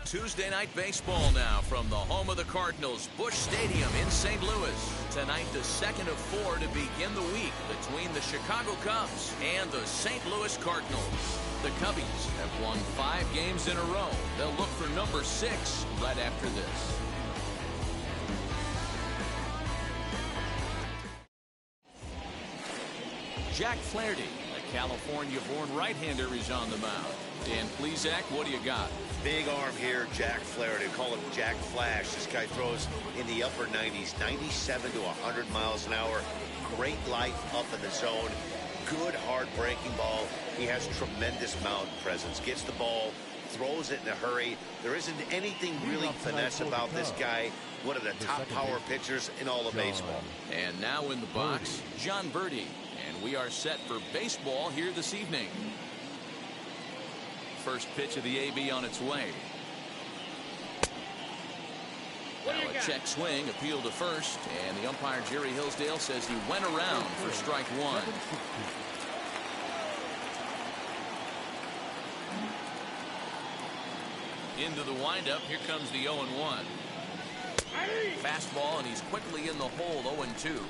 Tuesday night baseball now from the home of the Cardinals, Busch Stadium in St. Louis. Tonight, the second of 4 to begin the week between the Chicago Cubs and the St. Louis Cardinals. The Cubbies have won 5 games in a row. They'll look for number 6 right after this. Jack Flaherty, a California-born right-hander, is on the mound. Dan Plesac, what do you got? Big arm here, Jack Flaherty. Call him Jack Flash. This guy throws in the upper 90s, 97 to 100 miles an hour. Great life up in the zone. Good hard breaking ball. He has tremendous mound presence. Gets the ball, throws it in a hurry. There isn't anything really finesse about this guy. One of the top power pitchers in all of baseball. And now in the box, John Birdie. And we are set for baseball here this evening. First pitch of the AB on its way. Now a check swing, appeal to first, and the umpire Jerry Hillsdale says he went around for strike 1. Into the windup, here comes the 0-1. Fastball, and he's quickly in the hole, 0-2.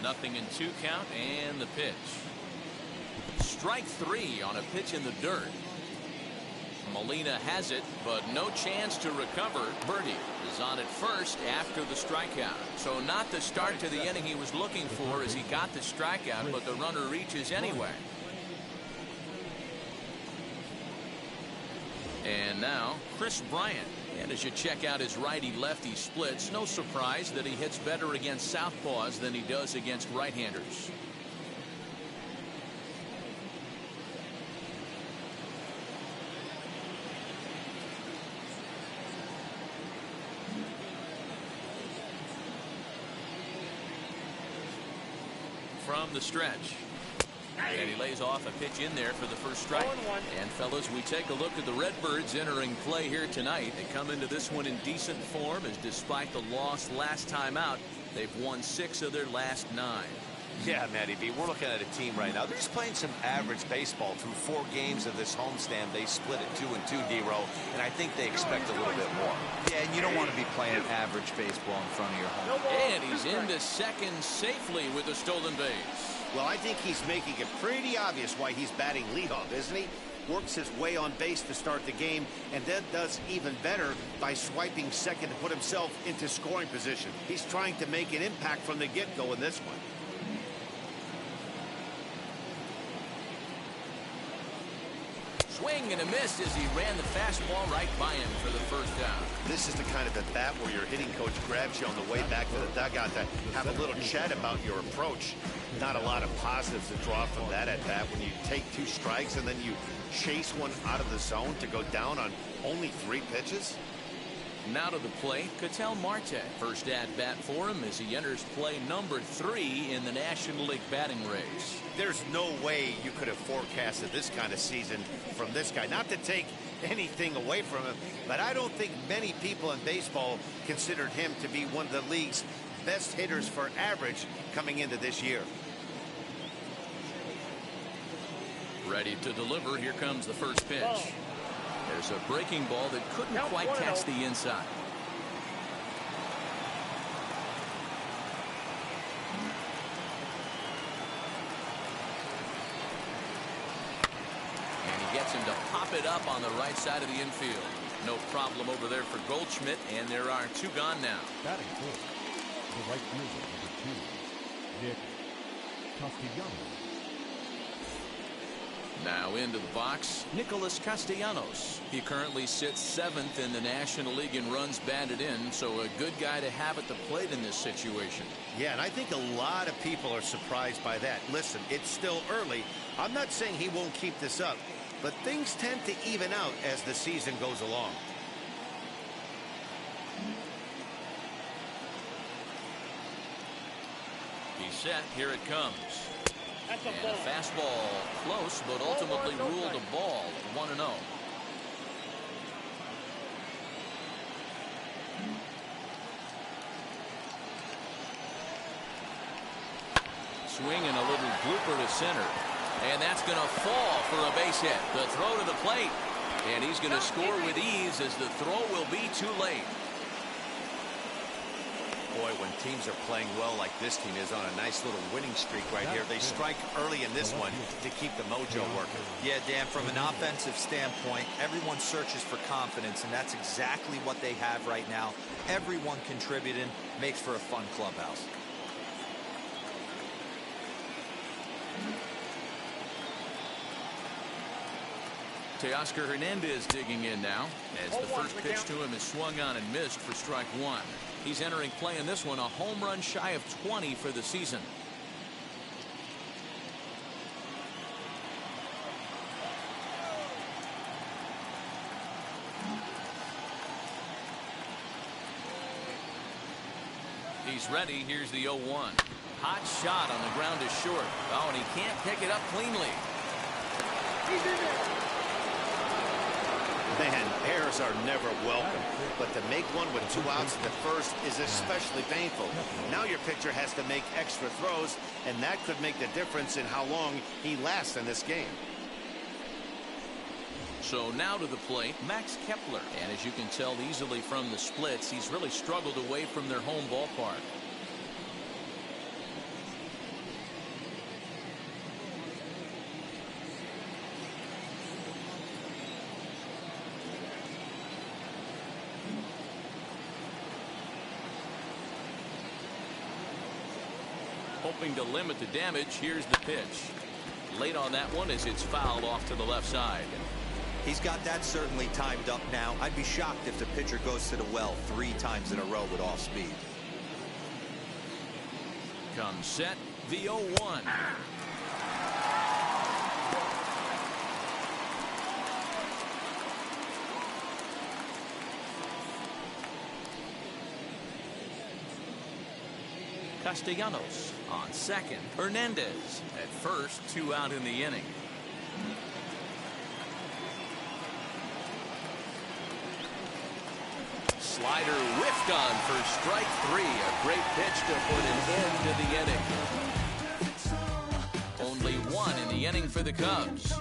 Nothing in 2 count, and the pitch. Strike 3 on a pitch in the dirt. Molina has it, but no chance to recover. Birdie is on at first after the strikeout. So not the start to the inning he was looking for as he got the strikeout, but the runner reaches anyway. And now Chris Bryant. And as you check out his righty-lefty splits, no surprise that he hits better against southpaws than he does against right-handers. From the stretch. And he lays off a pitch in there for the first strike. And fellas, we take a look at the Redbirds entering play here tonight. They come into this one in decent form, as despite the loss last time out, they've won 6 of their last 9. Yeah, Matty B, we're looking at a team right now. They're just playing some average baseball through 4 games of this homestand. They split it 2-2, D-Row, and I think they expect a little bit more. Yeah, and you don't want to be playing average baseball in front of your home. And he's into second safely with a stolen base. Well, I think he's making it pretty obvious why he's batting leadoff, isn't he? Works his way on base to start the game, and then does even better by swiping second to put himself into scoring position. He's trying to make an impact from the get-go in this one. Swing and a miss as he ran the fastball right by him for the first down. This is the kind of at bat where your hitting coach grabs you on the way back to the dugout to have a little chat about your approach. Not a lot of positives to draw from that at bat when you take 2 strikes and then you chase one out of the zone to go down on only 3 pitches. Now to the plate, Ketel Marte. First at bat for him as he enters play number 3 in the National League batting race. There's no way you could have forecasted this kind of season from this guy. Not to take anything away from him, but I don't think many people in baseball considered him to be one of the league's best hitters for average coming into this year. Ready to deliver. Here comes the first pitch. There's a breaking ball that couldn't quite catch the inside. And he gets him to pop it up on the right side of the infield. No problem over there for Goldschmidt, and there are 2 gone now. Batting first, the right fielder, number 2, Nick Castellanos. Now into the box, Nicholas Castellanos. He currently sits 7th in the National League in runs batted in, so a good guy to have at the plate in this situation. Yeah, and I think a lot of people are surprised by that. Listen, it's still early. I'm not saying he won't keep this up, but things tend to even out as the season goes along. He's set. Here it comes. And a fastball close, but ultimately ruled a ball at 1-0. Swing and a little blooper to center. And that's going to fall for a base hit. The throw to the plate. And he's going to score with ease as the throw will be too late. Boy, when teams are playing well like this team is on a nice little winning streak right here, they strike early in this one to keep the mojo working. Yeah, Dan, from an offensive standpoint, everyone searches for confidence, and that's exactly what they have right now. Everyone contributing makes for a fun clubhouse. Teoscar Hernandez digging in now as the first pitch to him is swung on and missed for strike one. He's entering play in this one, a home run shy of 20 for the season. He's ready. Here's the 0-1. Hot shot on the ground is short. Oh, and he can't pick it up cleanly. Man, errors are never welcome, but to make one with 2 outs at the first is especially painful. Now your pitcher has to make extra throws, and that could make the difference in how long he lasts in this game. So now to the plate, Max Kepler. And as you can tell easily from the splits, he's really struggled away from their home ballpark. Hoping to limit the damage. Here's the pitch. Late on that one as it's fouled off to the left side. He's got that certainly timed up now. I'd be shocked if the pitcher goes to the well 3 times in a row with off speed. Comes set, the 0-1. Castellanos on second. Hernandez at first, 2 out in the inning. Slider whiffed on for strike 3. A great pitch to put an end to the inning. Only 1 in the inning for the Cubs.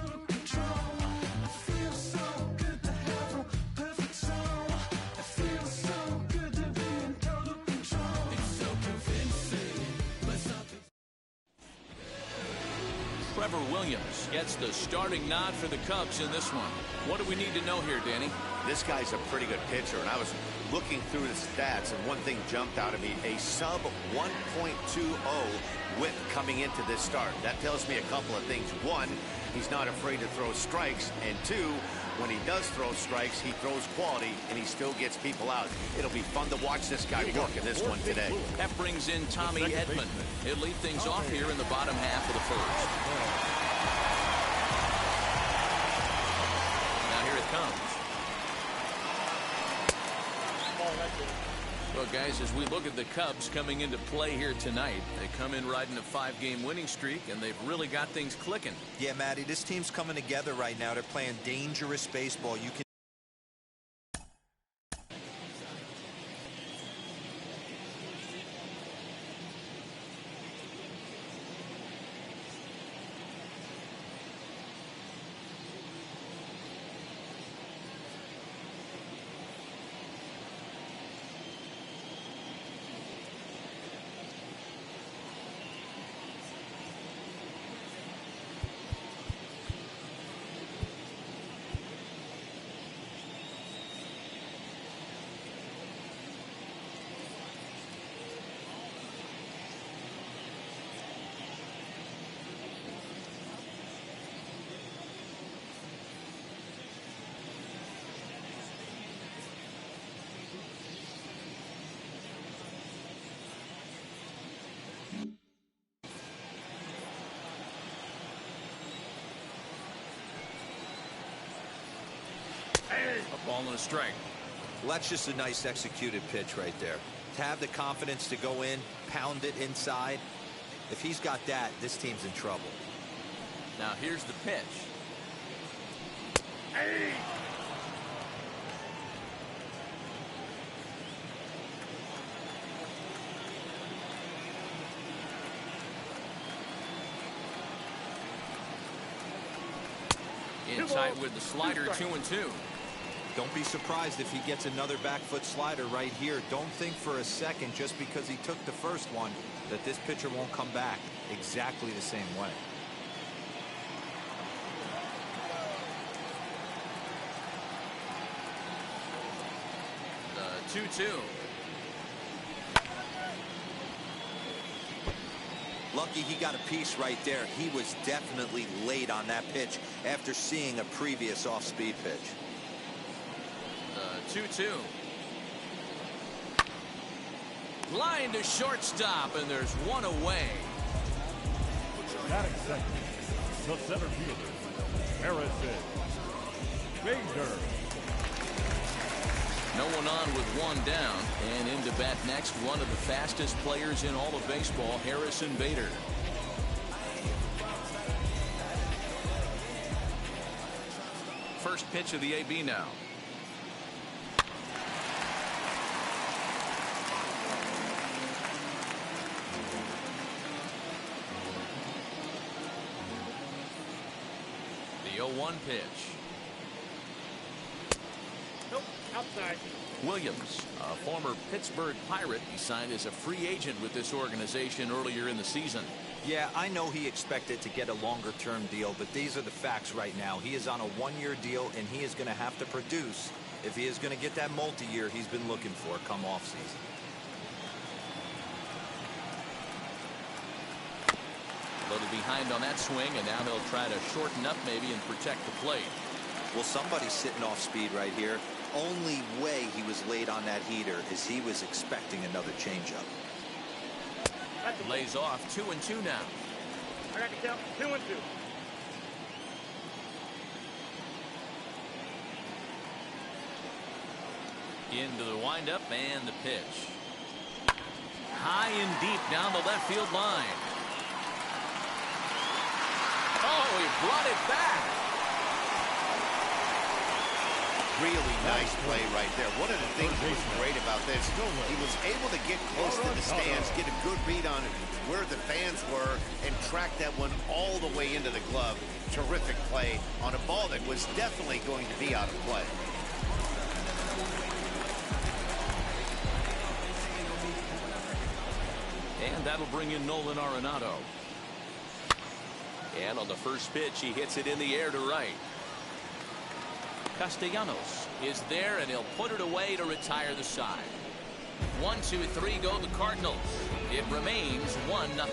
Trevor Williams gets the starting nod for the Cubs in this one. What do we need to know here, Danny? This guy's a pretty good pitcher, and I was looking through the stats, and one thing jumped out at me: a sub 1.20 whip coming into this start. That tells me a couple of things. 1, he's not afraid to throw strikes, and 2, when he does throw strikes, he throws quality, and he still gets people out. It'll be fun to watch this guy work in this one today. That brings in Tommy Edman. He'll lead things off here in the bottom half of the first. Now here it comes. Well, guys, as we look at the Cubs coming into play here tonight, they come in riding a 5-game winning streak, and they've really got things clicking. Yeah, Matty, this team's coming together right now. They're playing dangerous baseball. You can A ball and a strike. Well, that's just a nice executed pitch right there. To have the confidence to go in, pound it inside. If he's got that, this team's in trouble. Now here's the pitch. tight with the slider, 2-2. Don't be surprised if he gets another back foot slider right here. Don't think for a second, just because he took the first one, that this pitcher won't come back exactly the same way. The 2-2. Lucky he got a piece right there. He was definitely late on that pitch after seeing a previous off-speed pitch. 2-2. Line to shortstop, and there's one away. Batting second, the center fielder, Harrison Bader. No one on with one down, and in to bat next, one of the fastest players in all of baseball, Harrison Bader. First pitch of the AB now. The 0-1 pitch. Nope, outside. Williams, a former Pittsburgh Pirate, he signed as a free agent with this organization earlier in the season. Yeah, I know he expected to get a longer-term deal, but these are the facts right now. He is on a one-year deal, and he is going to have to produce if he is going to get that multi-year he's been looking for come off-season. A little behind on that swing, and now he'll try to shorten up maybe and protect the plate. Well, somebody's sitting off speed right here. Only way he was late on that heater is he was expecting another changeup. Lays off, 2-2 now. I got the count, 2-2. Into the windup and the pitch. High and deep down the left field line. Oh, he brought it back. Really nice play right there. One of the things that was great about this, he was able to get close to the stands, get a good read on where the fans were, and track that one all the way into the glove. Terrific play on a ball that was definitely going to be out of play. And that'll bring in Nolan Arenado. And on the first pitch, he hits it in the air to right. Castellanos is there, and he'll put it away to retire the side. 1, 2, 3 go the Cardinals. It remains 1-0.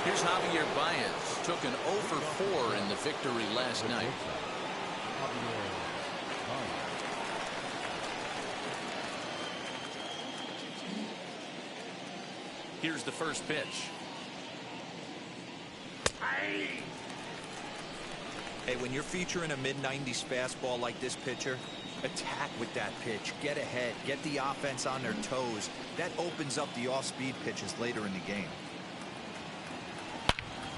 Here's Javier Baez. Took an 0 for 4 in the victory last night. Here's the first pitch. Hey, when you're featuring a mid-90s fastball like this pitcher, attack with that pitch. Get ahead. Get the offense on their toes. That opens up the off-speed pitches later in the game.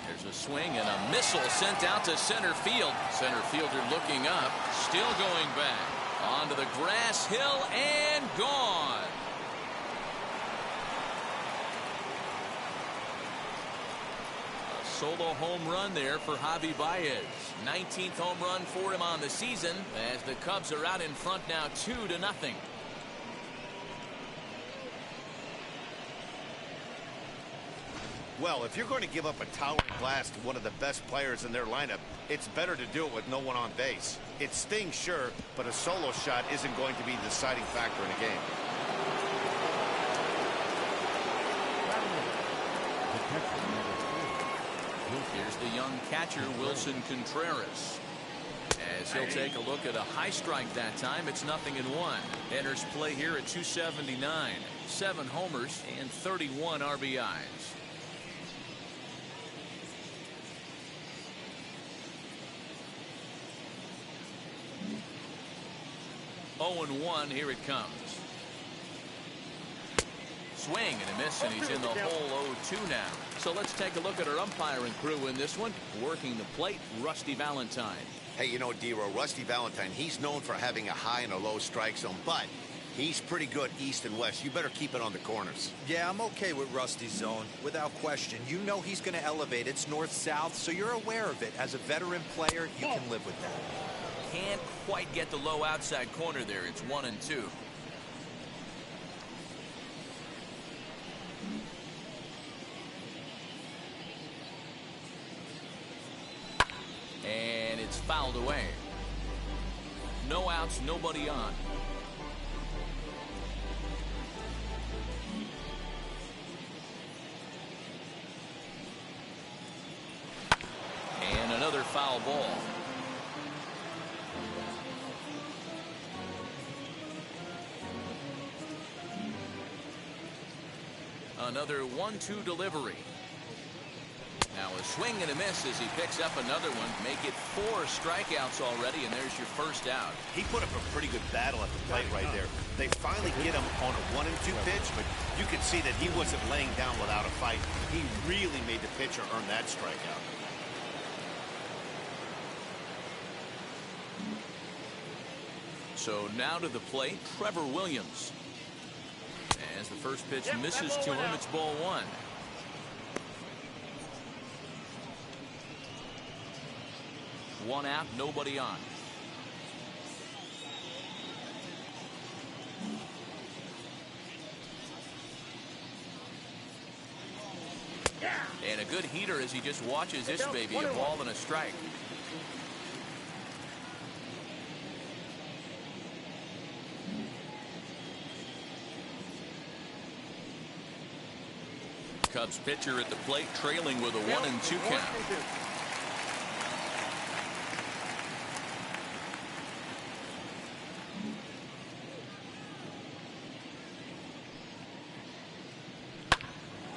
There's a swing and a missile sent out to center field. Center fielder looking up, still going back. Onto the grass hill and gone. Solo home run there for Javi Baez. 19th home run for him on the season, as the Cubs are out in front now 2-0. Well, if you're going to give up a towering blast to one of the best players in their lineup, it's better to do it with no one on base. It stings, sure, but a solo shot isn't going to be the deciding factor in a game. Here's the young catcher, Wilson Contreras. As he'll take a look at a high strike that time, it's 0-1. Enters play here at 279. 7 homers and 31 RBIs. Oh and 1, here it comes. Swing and a miss, and he's in the hole 0-2 now. So let's take a look at our umpiring crew in this one. Working the plate, Rusty Valentine. Hey, you know, D-Row, Rusty Valentine, he's known for having a high and a low strike zone, but He's pretty good east and west. You better keep it on the corners. Yeah, I'm okay with Rusty's zone, without question. You know he's going to elevate. It's north-south, so you're aware of it. As a veteran player, you can live with that. Can't quite get the low outside corner there. It's 1-2. And it's fouled away. No outs, nobody on. And another foul ball. Another 1-2 delivery. Now a swing and a miss as he picks up another one. Make it 4 strikeouts already, and there's your first out. He put up a pretty good battle at the plate right there. They finally get him on a 1-2 pitch, but you could see that he wasn't laying down without a fight. He really made the pitcher earn that strikeout. So now to the plate, Trevor Williams. As the first pitch misses to him, it's ball 1. One out, nobody on. And a good heater as he just watches this baby, a ball and a strike. Cubs pitcher at the plate, trailing with a 1-2 count.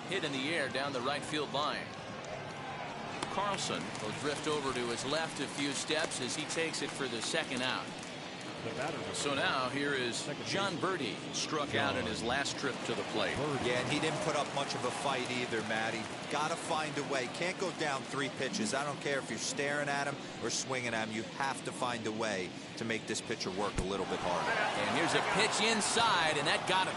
Hit in the air down the right field line. Carlson will drift over to his left a few steps as he takes it for the second out. So now here is John Birdie, struck out in his last trip to the plate. Yeah, and he didn't put up much of a fight either, Matty. Gotta find a way. Can't go down 3 pitches. I don't care if you're staring at him or swinging at him. You have to find a way to make this pitcher work a little bit harder. And here's a pitch inside, and that got him.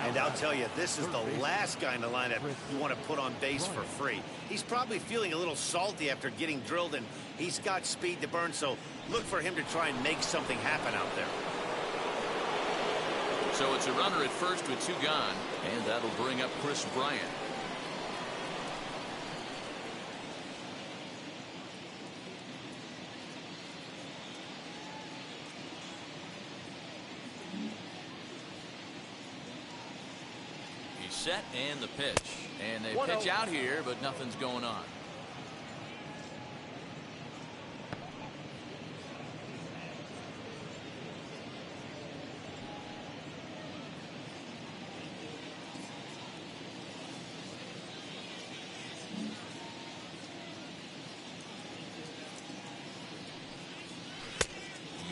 And I'll tell you, this is the last guy in the lineup you want to put on base for free. He's probably feeling a little salty after getting drilled, and he's got speed to burn, so look for him to try and make something happen out there. So it's a runner at first with 2 gone, and that'll bring up Chris Bryant. Set and the pitch, and they pitch out here, but nothing's going on.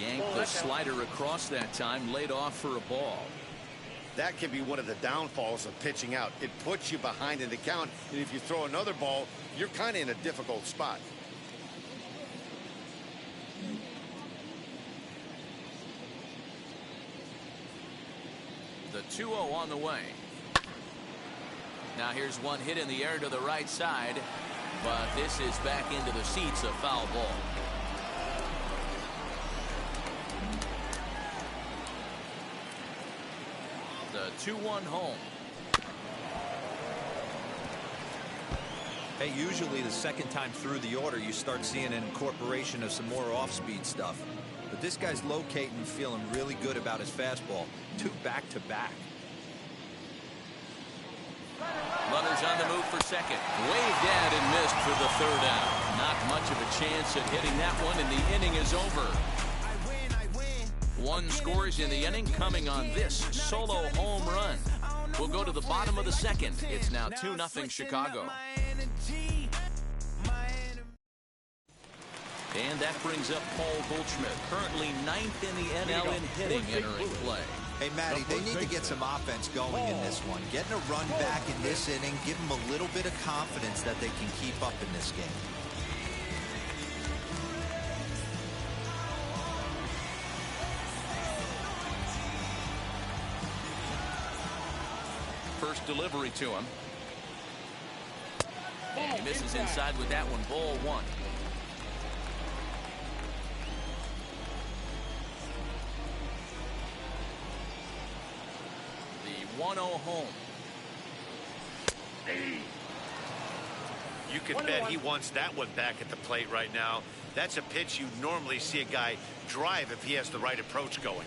Yanked the slider across that time, laid off for a ball. That can be one of the downfalls of pitching out. It puts you behind in the count, and if you throw another ball, you're kind of in a difficult spot. The 2-0 on the way. Now here's one hit in the air to the right side, but this is back into the seats, a foul ball. The 2-1 home. Hey, usually the second time through the order, you start seeing an incorporation of some more off-speed stuff. But this guy's locating, feeling really good about his fastball. 2 back-to-back. Runners on the move for second. Waved at and missed for the 3rd out. Not much of a chance at hitting that one, and the inning is over. 1 scores in the inning, coming on this solo home run. We'll go to the bottom of the 2nd. It's now 2-0 Chicago. And that brings up Paul Goldschmidt, currently 9th in the NL in hitting, entering play. Hey, Matty, they need to get some offense going in this one. Getting a run back in this inning, give them a little bit of confidence that they can keep up in this game. delivery to him. And he misses inside with that one. Ball one. The 1-0 home. You can bet he wants that one back at the plate right now. That's a pitch you normally see a guy drive if he has the right approach going.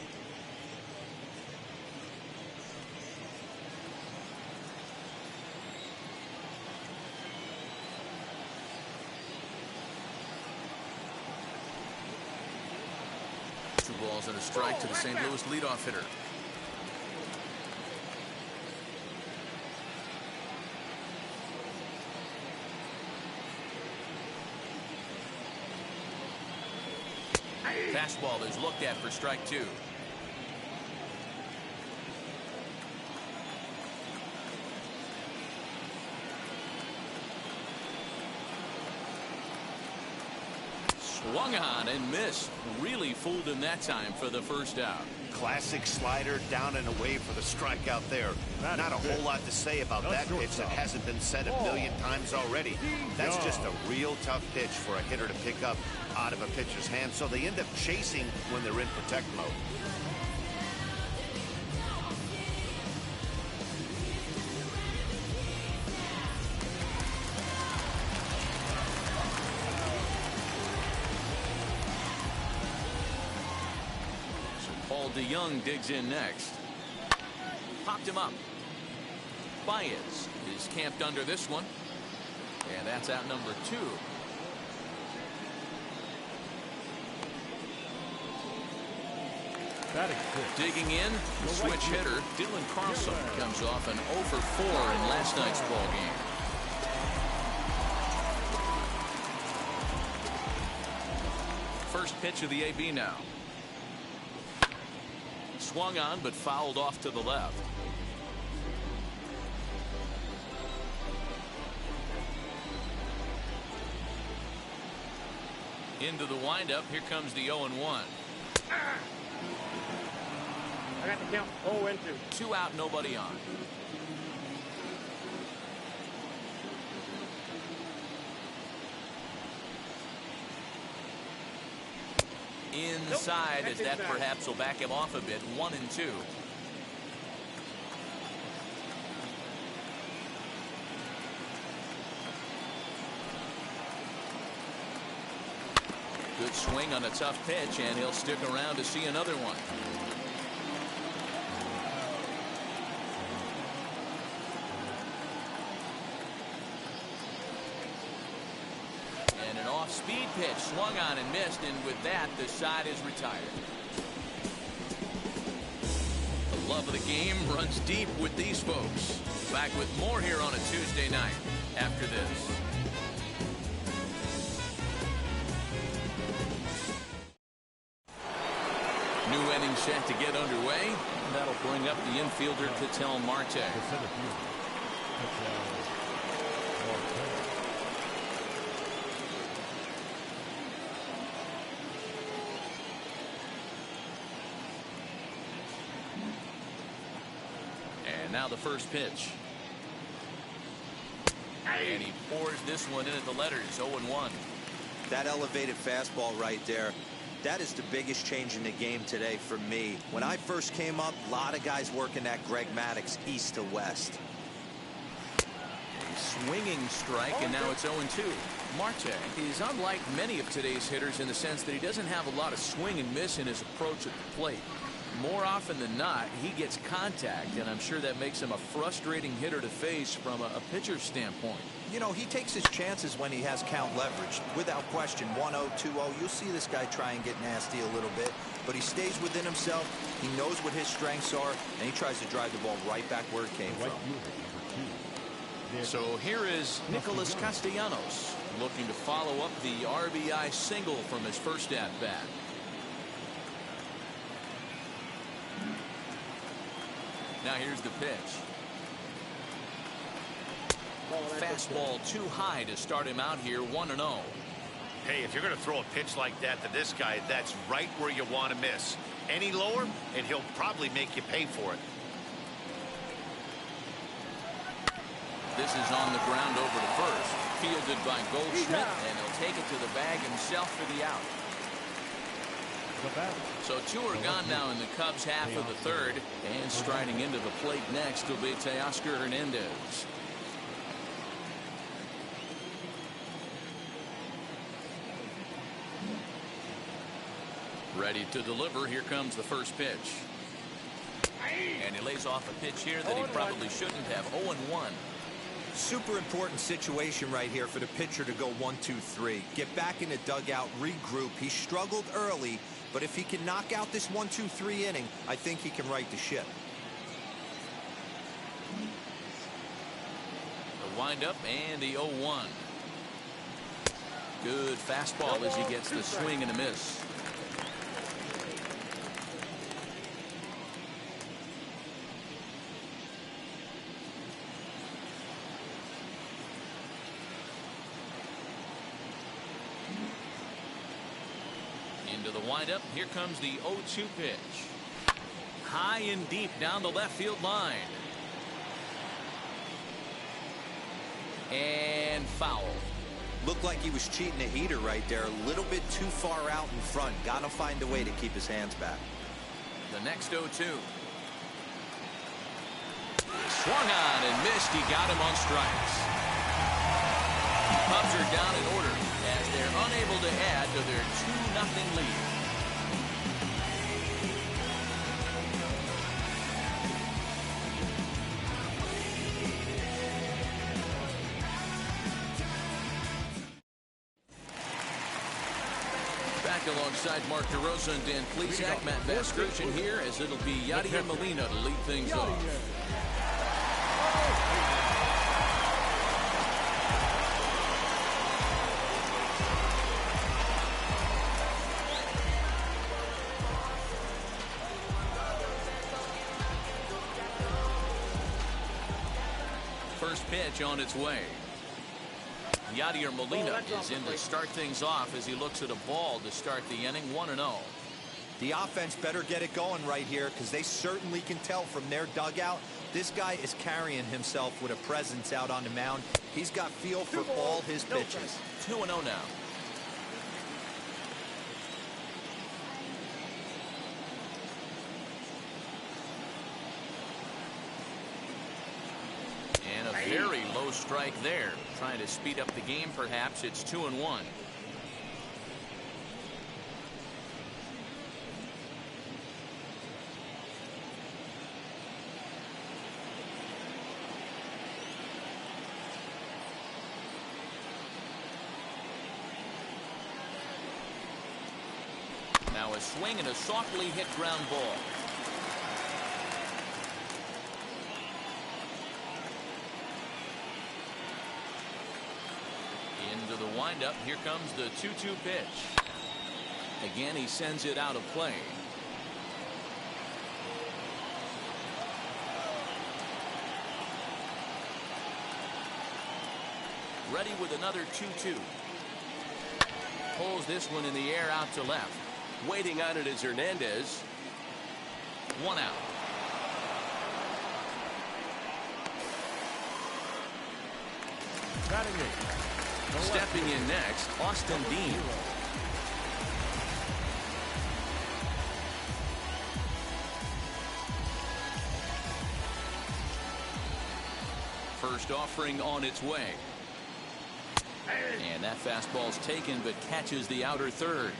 Two balls and a strike to the St. Louis leadoff hitter. Fastball is looked at for strike two. Swung on and missed. Really fooled him that time for the first out. Classic slider down and away for the strikeout there. Not a whole lot to say about that pitch that hasn't been said a million times already. That's just a real tough pitch for a hitter to pick up out of a pitcher's hand, so they end up chasing when they're in protect mode. DeYoung digs in next. Popped him up. Baez is camped under this one. And that's out number 2. Digging in, the switch hitter, Dylan Carlson, comes off an 0 for 4 in last night's ball game. First pitch of the AB now. Swung on but fouled off to the left. Into the windup. Here comes the 0-1. I got the count. 0-2. 2 out, nobody on. Inside, as that perhaps will back him off a bit. 1-2. Good swing on a tough pitch, and he'll stick around to see another one. And an off-speed pitch, swung on and missed, and with that, the side is retired. The love of the game runs deep with these folks. Back with more here on a Tuesday night after this. New inning set to get underway. That'll bring up the infielder Ketel Marte. And now the first pitch. And he pours this one in at the letters. 0-1. That elevated fastball right there. That is the biggest change in the game today for me. When I first came up, a lot of guys working that Greg Maddux east to west. A swinging strike, and now it's 0-2. Marte is unlike many of today's hitters in the sense that he doesn't have a lot of swing and miss in his approach at the plate. More often than not, he gets contact, and I'm sure that makes him a frustrating hitter to face from a pitcher's standpoint. You know, he takes his chances when he has count leverage. Without question, 1-0, 2-0, you'll see this guy try and get nasty a little bit, but he stays within himself. He knows what his strengths are, and he tries to drive the ball right back where it came from. So here is Nicholas Castellanos looking to follow up the RBI single from his first at-bat. Now here's the pitch. Fastball too high to start him out here. 1-0. Hey, if you're going to throw a pitch like that to this guy, that's right where you want to miss. Any lower, and he'll probably make you pay for it. This is on the ground over to first. Fielded by Goldschmidt, and he'll take it to the bag himself for the out. So two are gone now in the Cubs half of the third, and striding into the plate next will be Teoscar Hernandez. Ready to deliver. Here comes the first pitch. And he lays off a pitch here that he probably shouldn't have. 0-1. Super important situation right here for the pitcher to go 1-2-3. Get back in the dugout, regroup. He struggled early, but if he can knock out this 1-2-3 inning, I think he can right the ship. The windup and the 0-1. Good fastball as he gets the swing and a miss. Into the windup. Here comes the 0-2 pitch. High and deep down the left field line. And foul. Looked like he was cheating a heater right there. A little bit too far out in front. Got to find a way to keep his hands back. The next 0-2. Swung on and missed. He got him on strikes. Cubs are down in order as they're unable to add to their 2-0 lead. Back alongside Mark DeRosa and Dan Plesac, Matt Vasgersian here as it'll be Yadier Molina to lead things off. First pitch on its way. Yadier Molina is in to start things off as he looks at a ball to start the inning. 1-0. The offense better get it going right here because they certainly can tell from their dugout this guy is carrying himself with a presence out on the mound. He's got feel for all his pitches. 2-0 now. And a very low strike there. Trying to speed up the game, perhaps. It's 2-1. Now a swing and a softly hit ground ball. Into the windup. Here comes the 2-2 pitch. Again, he sends it out of play. Ready with another 2-2. Pulls this one in the air out to left. Waiting on it is Hernandez. 1 out. Batting it. Stepping in next, Austin Dean. First offering on its way. And that fastball's taken but catches the outer third.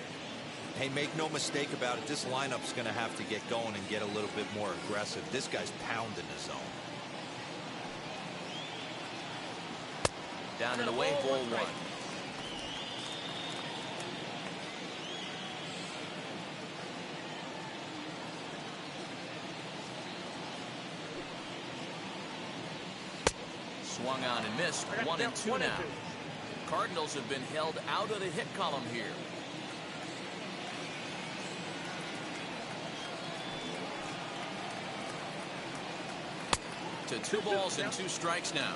Hey, make no mistake about it. This lineup's going to have to get going and get a little bit more aggressive. This guy's pounding the zone. Down and away, ball 1. Swung on and missed. 1-2 now. Cardinals have been held out of the hit column here. To 2 balls and 2 strikes now.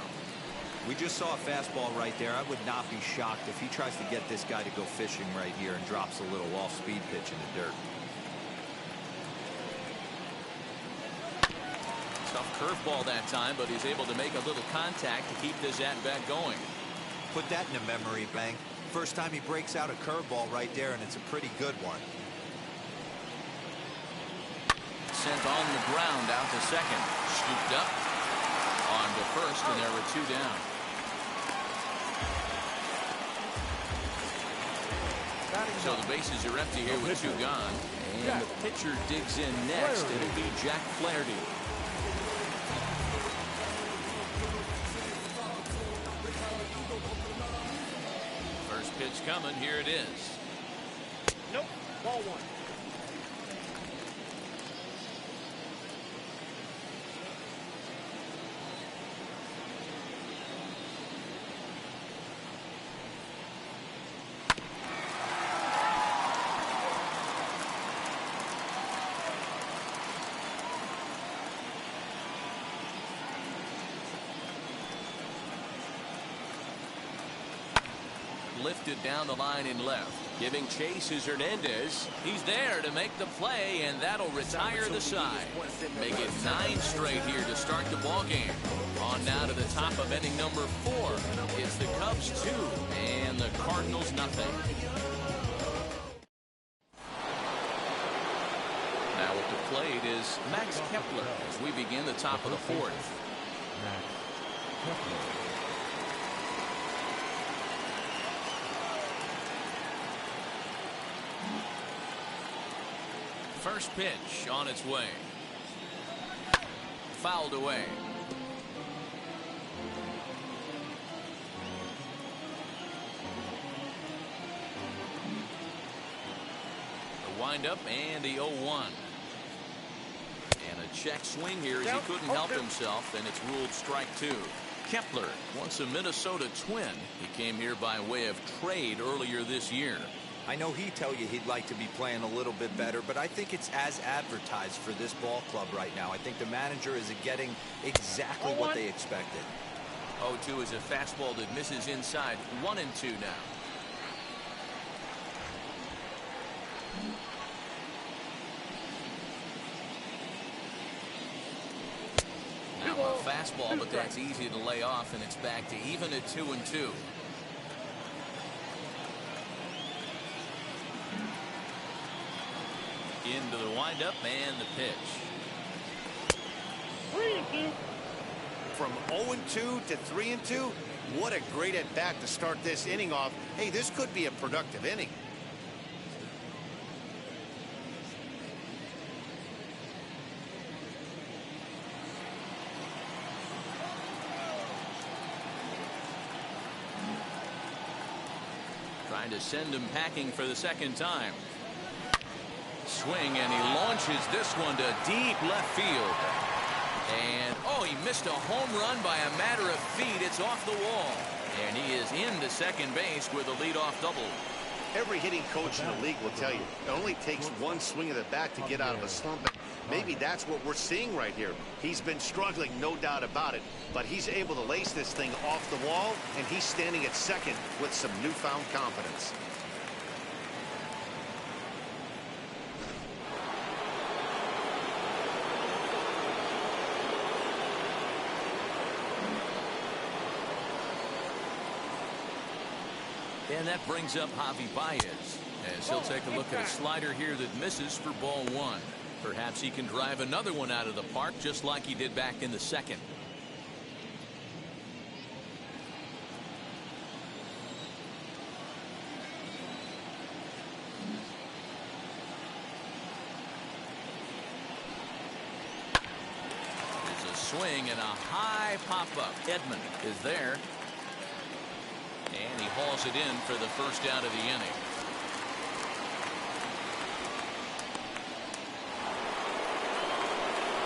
We just saw a fastball right there. I would not be shocked if he tries to get this guy to go fishing right here and drops a little off-speed pitch in the dirt. Tough curveball that time, but he's able to make a little contact to keep this at-bat going. Put that in a memory bank. First time he breaks out a curveball right there, and it's a pretty good one. Sent on the ground out to second. Scooped up. On to first, and there were 2 down. So the bases are empty here with 2 gone. And the pitcher digs in next. It'll be Jack Flaherty. First pitch coming. Here it is. Nope. Ball 1. Lifted down the line in left. Giving chase is Hernandez. He's there to make the play, and that'll retire the side. Make it 9 straight here to start the ball game. On now to the top of inning number 4. It's the Cubs 2 and the Cardinals nothing. Now at the plate is Max Kepler as we begin the top of the 4th. Max Kepler. First pitch on its way. Fouled away. The windup and the 0-1. And a check swing here as he couldn't help himself, and it's ruled strike 2. Kepler, once a Minnesota Twin. He came here by way of trade earlier this year. I know he'd tell you he'd like to be playing a little bit better, but I think it's as advertised for this ball club right now. I think the manager is getting exactly what they expected. 0-2 is a fastball that misses inside. 1-2 now. Now a fastball, but that's easy to lay off, and it's back to even at 2-2. Into the windup and the pitch. 3-2. From 0-2 to 3-2, what a great at-bat to start this inning off. Hey, this could be a productive inning. Trying to send him packing for the second time. Swing, and he launches this one to deep left field. And, oh, he missed a home run by a matter of feet. It's off the wall. And he is into second base with a leadoff double. Every hitting coach in the league will tell you it only takes one swing of the bat to get out of a slump. And maybe that's what we're seeing right here. He's been struggling, no doubt about it. But he's able to lace this thing off the wall, and he's standing at second with some newfound confidence. And that brings up Javi Baez as he'll take a look at a slider here that misses for ball 1. Perhaps he can drive another one out of the park just like he did back in the second. There's a swing and a high pop-up. Edman is there. And he hauls it in for the first out of the inning.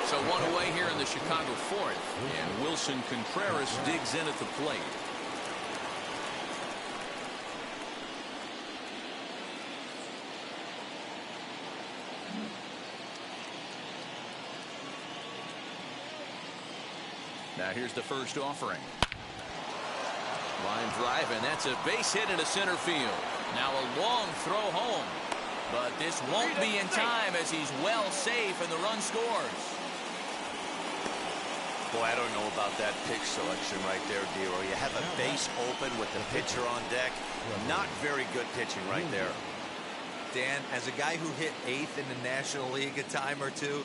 So one away here in the Chicago 4th. And Wilson Contreras digs in at the plate. Now here's the first offering. Line drive, and that's a base hit into center field. Now a long throw home. But this won't be in time as he's well safe and the run scores. Boy, I don't know about that pitch selection right there, Dero. You have a base open with the pitcher on deck. Not very good pitching right there. Dan, as a guy who hit 8th in the National League a time or two,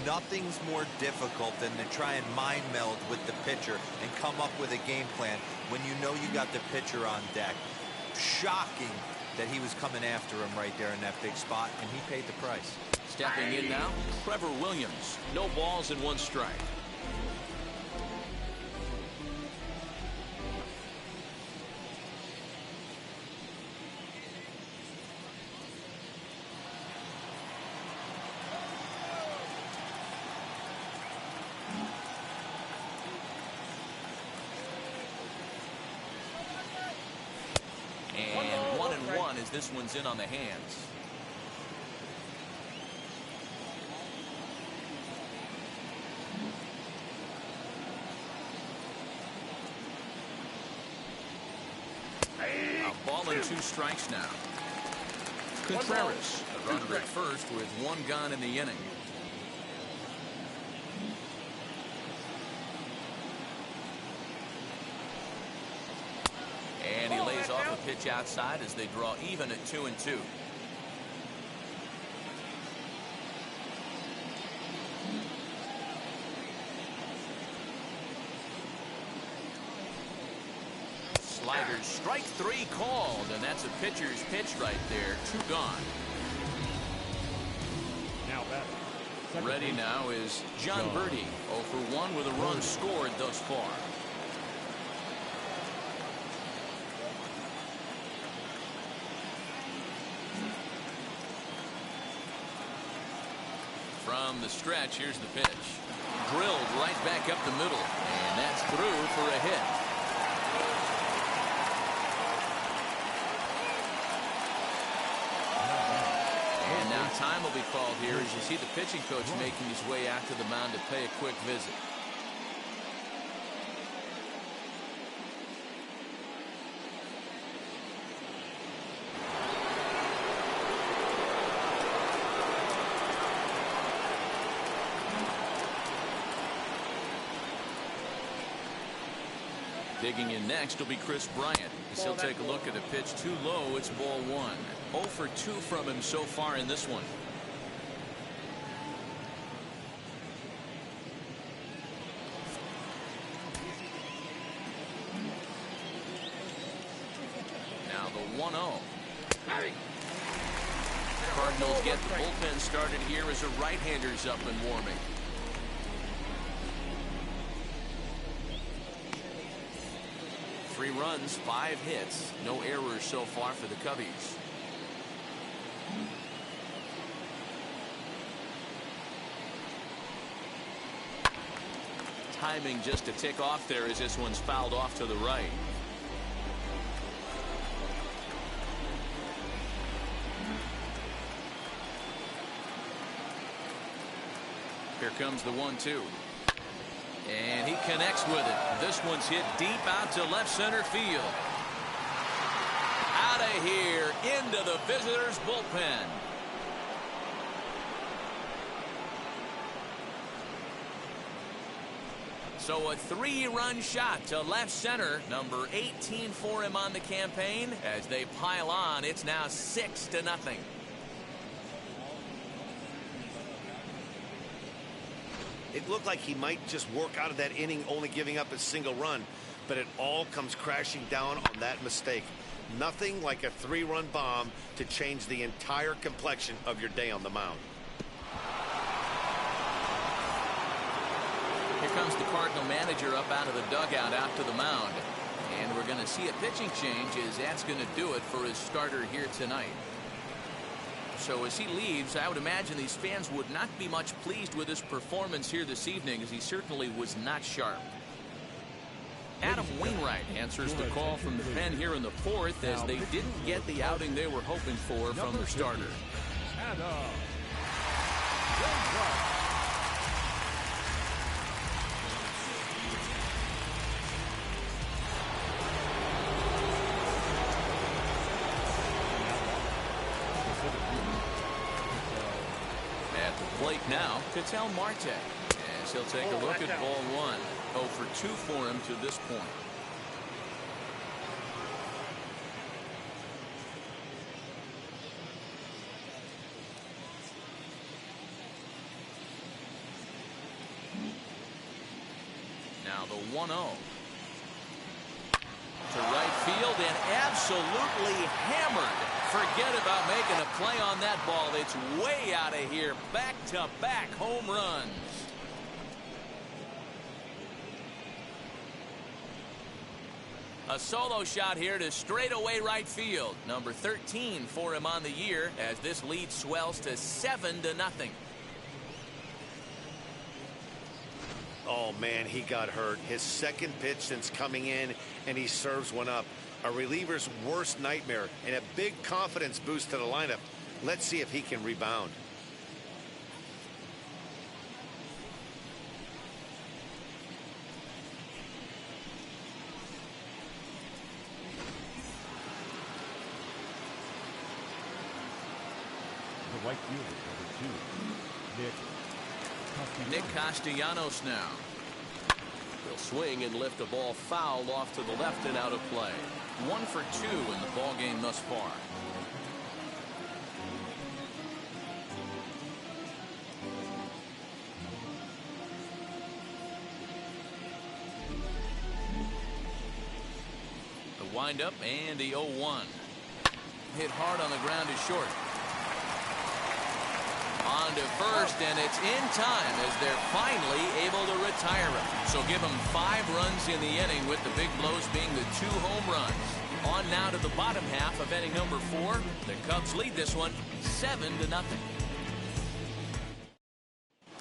nothing's more difficult than to try and mind meld with the pitcher and come up with a game plan when you know you got the pitcher on deck. Shocking that he was coming after him right there in that big spot, and he paid the price. Stepping in now, Trevor Williams. No balls and 1 strike. And 1-1 as this one's in on the hands. A ball and 2 strikes now. Contreras, a runner at first with 1 gone in the inning. And he lays off a pitch outside as they draw even at 2-2. Sliders, strike 3 called, and that's a pitcher's pitch right there. 2 gone. Now batting. Ready now is John Birdie, 0 for 1 with a run scored thus far. From the stretch, here's the pitch. Drilled right back up the middle, and that's through for a hit. And now time will be called here as you see the pitching coach making his way out to the mound to pay a quick visit. Digging in next will be Chris Bryant as he'll take a look at a pitch too low. It's ball 1. 0 for 2 from him so far in this one. Now the 1-0. Cardinals get the bullpen started here as a right-hander's up and warming. Three runs, 5 hits, no errors so far for the Cubbies. Timing just a tick off there as this one's fouled off to the right. Here comes the 1-2. And he connects with it. This one's hit deep out to left center field. Out of here into the visitors' bullpen. So a 3-run shot to left center. Number 18 for him on the campaign. As they pile on, it's now 6-0. It looked like he might just work out of that inning only giving up a single run, but it all comes crashing down on that mistake. Nothing like a 3-run bomb to change the entire complexion of your day on the mound. Here comes the Cardinal manager up out of the dugout out to the mound. And we're going to see a pitching change as that's going to do it for his starter here tonight. So as he leaves, I would imagine these fans would not be much pleased with his performance here this evening, as he certainly was not sharp. Adam Wainwright answers the call from the pen here in the 4th, as they didn't get the outing they were hoping for from the starter. At the plate now, Ketel Marte, as he'll take a look at ball 1. 0 for 2 for him to this point. Now the 1-0. To right field and absolutely hammered. Forget about making a play on that ball. It's way out of here. Back-to-back home runs. A solo shot here to straightaway right field. Number 13 for him on the year as this lead swells to 7-0. Oh, man, he got hurt. His second pitch since coming in, and he serves one up. A reliever's worst nightmare and a big confidence boost to the lineup. Let's see if he can rebound. The right fielder, number 2, Nick Castellanos now. He'll swing and lift a ball foul off to the left and out of play. 1 for 2 in the ball game thus far. The windup and the 0-1. Hit hard on the ground is short. On to first, and it's in time as they're finally able to retire him. So give him 5 runs in the inning, with the big blows being the 2 home runs. On now to the bottom half of inning number 4. The Cubs lead this one 7-0.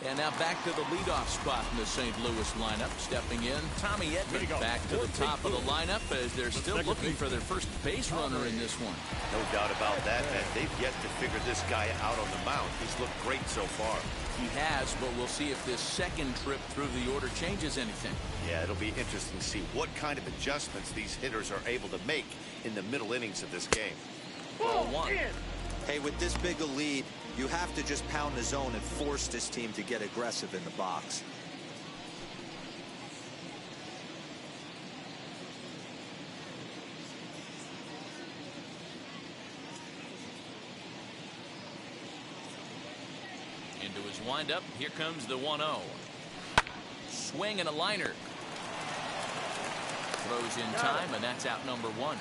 And now back to the leadoff spot in the St. Louis lineup. Stepping in, Tommy Edman back to the top of the lineup as they're still looking for their first base runner in this one. No doubt about that, man. They've yet to figure this guy out on the mound. He's looked great so far. He has, but we'll see if this second trip through the order changes anything. Yeah, it'll be interesting to see what kind of adjustments these hitters are able to make in the middle innings of this game. Ball 1. Hey, with this big a lead, you have to just pound the zone and force this team to get aggressive in the box. Into his windup. Here comes the 1-0. Swing and a liner. Throws in time, and that's out number 1.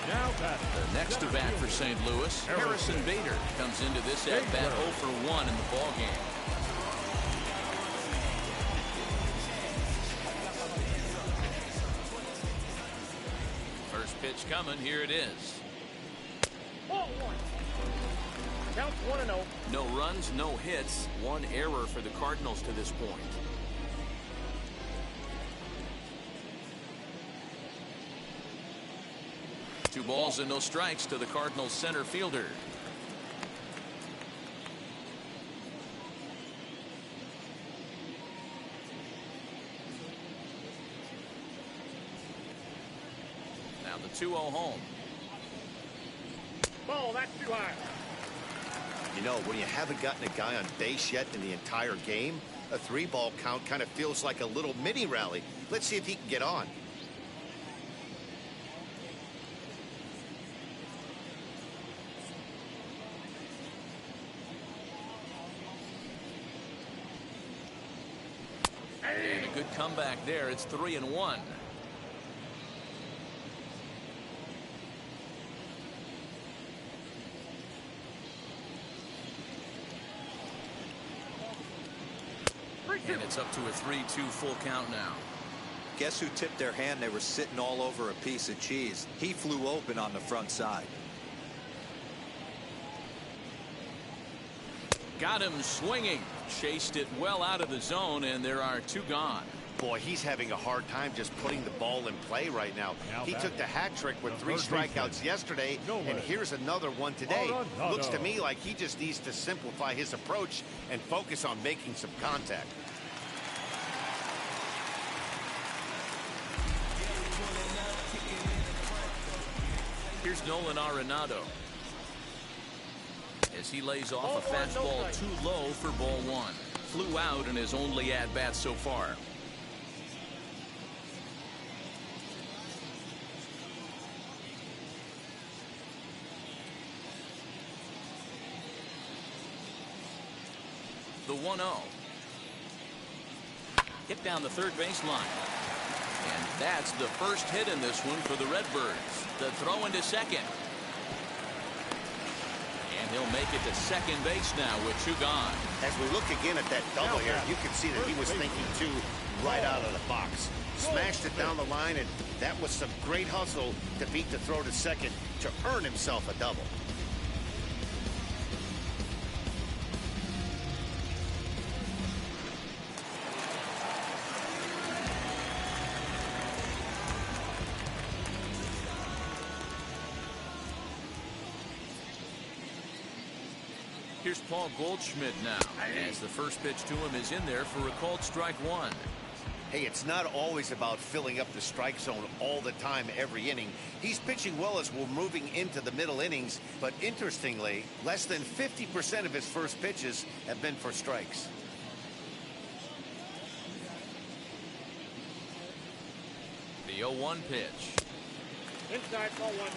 Now batting. The next to bat for St. Louis, Harrison Bader comes into this at bat 0 for 1 in the ball game. First pitch coming. Here it is. Ball 1. Counts 1-0. No runs, no hits. 1 error for the Cardinals to this point. Two balls and no strikes to the Cardinals center fielder. Now the 2-0 home. Ball, that's too high. You know, when you haven't gotten a guy on base yet in the entire game, a 3-ball count kind of feels like a little mini rally. Let's see if he can get on. And a good comeback there. It's 3-1. And it's up to a 3-2 full count now. Guess who tipped their hand? They were sitting all over a piece of cheese. He flew open on the front side. Got him swinging. Chased it well out of the zone, and there are 2 gone. Boy, he's having a hard time just putting the ball in play right now. He took the hat trick with 3 strikeouts yesterday, and here's another one today. Looks to me like he just needs to simplify his approach and focus on making some contact. Here's Nolan Arenado as he lays off a fastball too low for ball 1. flew out in his only at-bat so far. The 1-0. Hit down the third baseline. And that's the first hit in this one for the Redbirds. The throw into second. And he'll make it to second base now with 2 gone. As we look again at that double here, you can see that he was thinking too right out of the box. Smashed it down the line, and that was some great hustle to beat the throw to second to earn himself a double. Here's Paul Goldschmidt now, as the first pitch to him is in there for a called strike 1. Hey, it's not always about filling up the strike zone all the time, every inning. He's pitching well as we're moving into the middle innings, but interestingly, less than 50% of his first pitches have been for strikes. The 0-1 pitch. Inside, ball 1.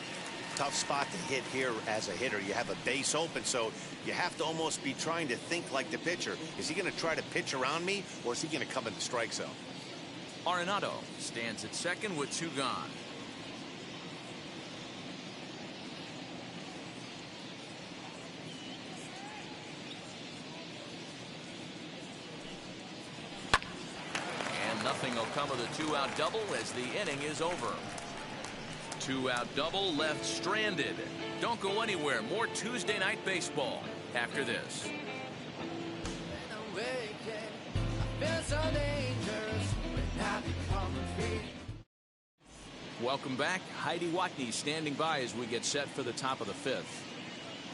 Tough spot to hit here as a hitter. You have a base open, so you have to almost be trying to think like the pitcher. Is he going to try to pitch around me, or is he going to come in the strike zone? Arenado stands at second with 2 gone. And nothing will come of the 2-out double as the inning is over. 2-out double left stranded. Don't go anywhere. More Tuesday night baseball after this. Welcome back. Heidi Watney standing by as we get set for the top of the 5th.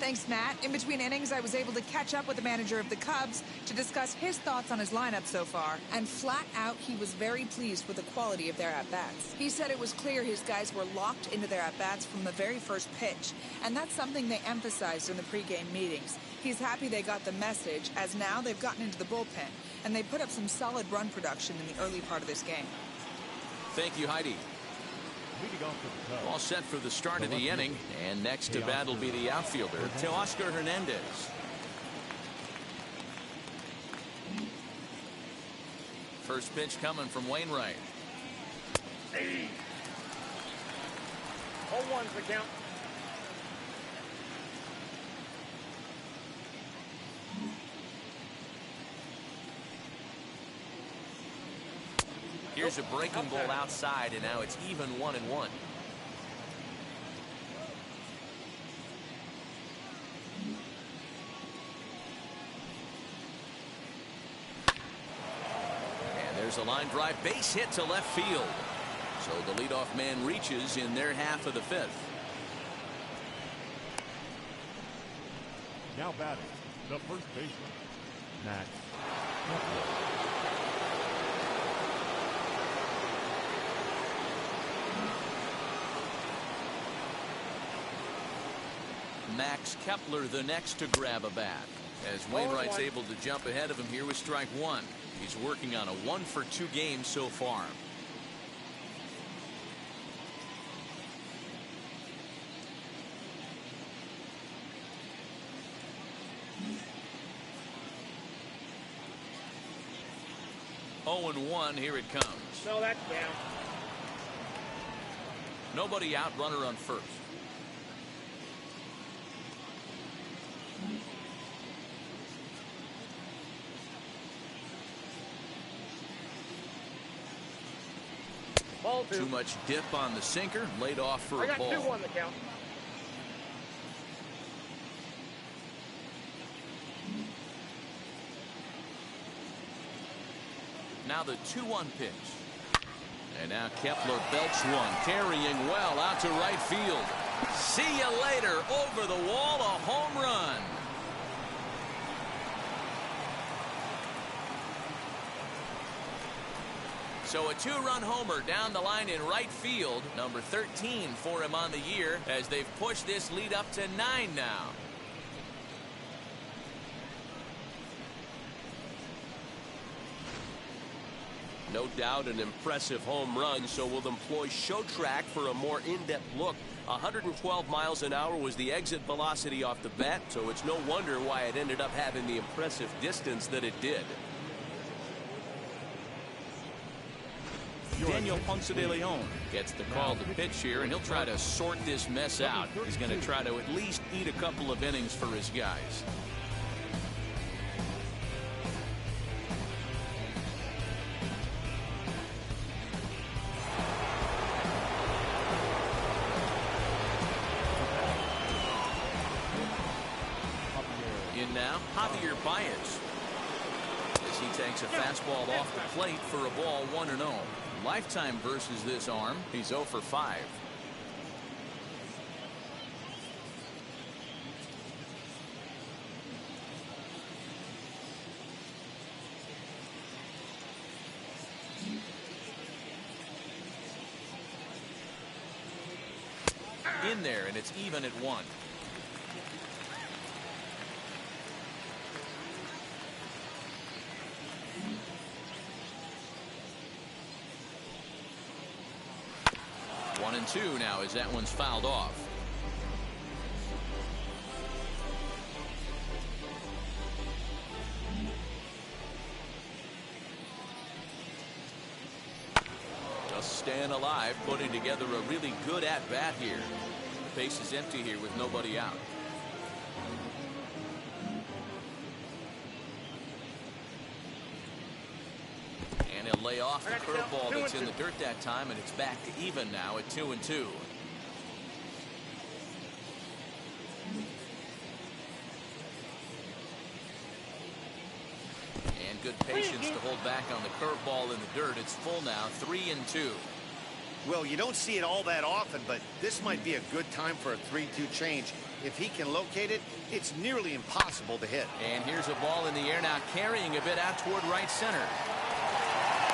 Thanks, Matt. In between innings, I was able to catch up with the manager of the Cubs to discuss his thoughts on his lineup so far. And flat out, he was very pleased with the quality of their at-bats. He said it was clear his guys were locked into their at-bats from the very first pitch. And that's something they emphasized in the pregame meetings. He's happy they got the message, as now they've gotten into the bullpen. And they put up some solid run production in the early part of this game. Thank you, Heidi. All set for the start of the inning, and next to bat will be the outfielder, Teoscar Hernandez. First pitch coming from Wainwright. 0-1's the count. Here's a breaking ball outside, and now it's even 1-1. And there's a line drive base hit to left field. So the leadoff man reaches in their half of the 5th. Now batting, the first baseman, Max. Max Kepler the next to grab a bat, as Wainwright's able to jump ahead of him here with strike 1. He's working on a 1-for-2 game so far. Oh, and 1, here it comes. No, that's down. Nobody out, runner on first. Ball 2. Too much dip on the sinker, laid off for I a got ball. 2-1 the count. Now the 2-1 pitch. And now Kepler belts one, carrying well out to right field. See you later. Over the wall, a home run. So a 2-run homer down the line in right field. Number 13 for him on the year, as they've pushed this lead up to 9 now. No doubt an impressive home run, so we'll employ show track for a more in-depth look. 112 miles an hour was the exit velocity off the bat, so it's no wonder why it ended up having the impressive distance that it did. Daniel Ponce de Leon gets the call to pitch here, and he'll try to sort this mess out. He's going to try to at least eat a couple of innings for his guys. In now, Javier Baez, as he takes a fastball off the plate for a ball 1-0. Lifetime versus this arm. He's 0 for 5. In there, and it's even at 1. One and 2 now as that one's fouled off. Just staying alive, putting together a really good at-bat here. The base is empty here with nobody out. And he'll lay off the curveball that's in the dirt that time, and it's back to even now at 2-2. And good patience to hold back on the curveball in the dirt. It's full now, 3-2. Well, you don't see it all that often, but this might be a good time for a 3-2 change. If he can locate it, it's nearly impossible to hit. And here's a ball in the air now, carrying a bit out toward right center.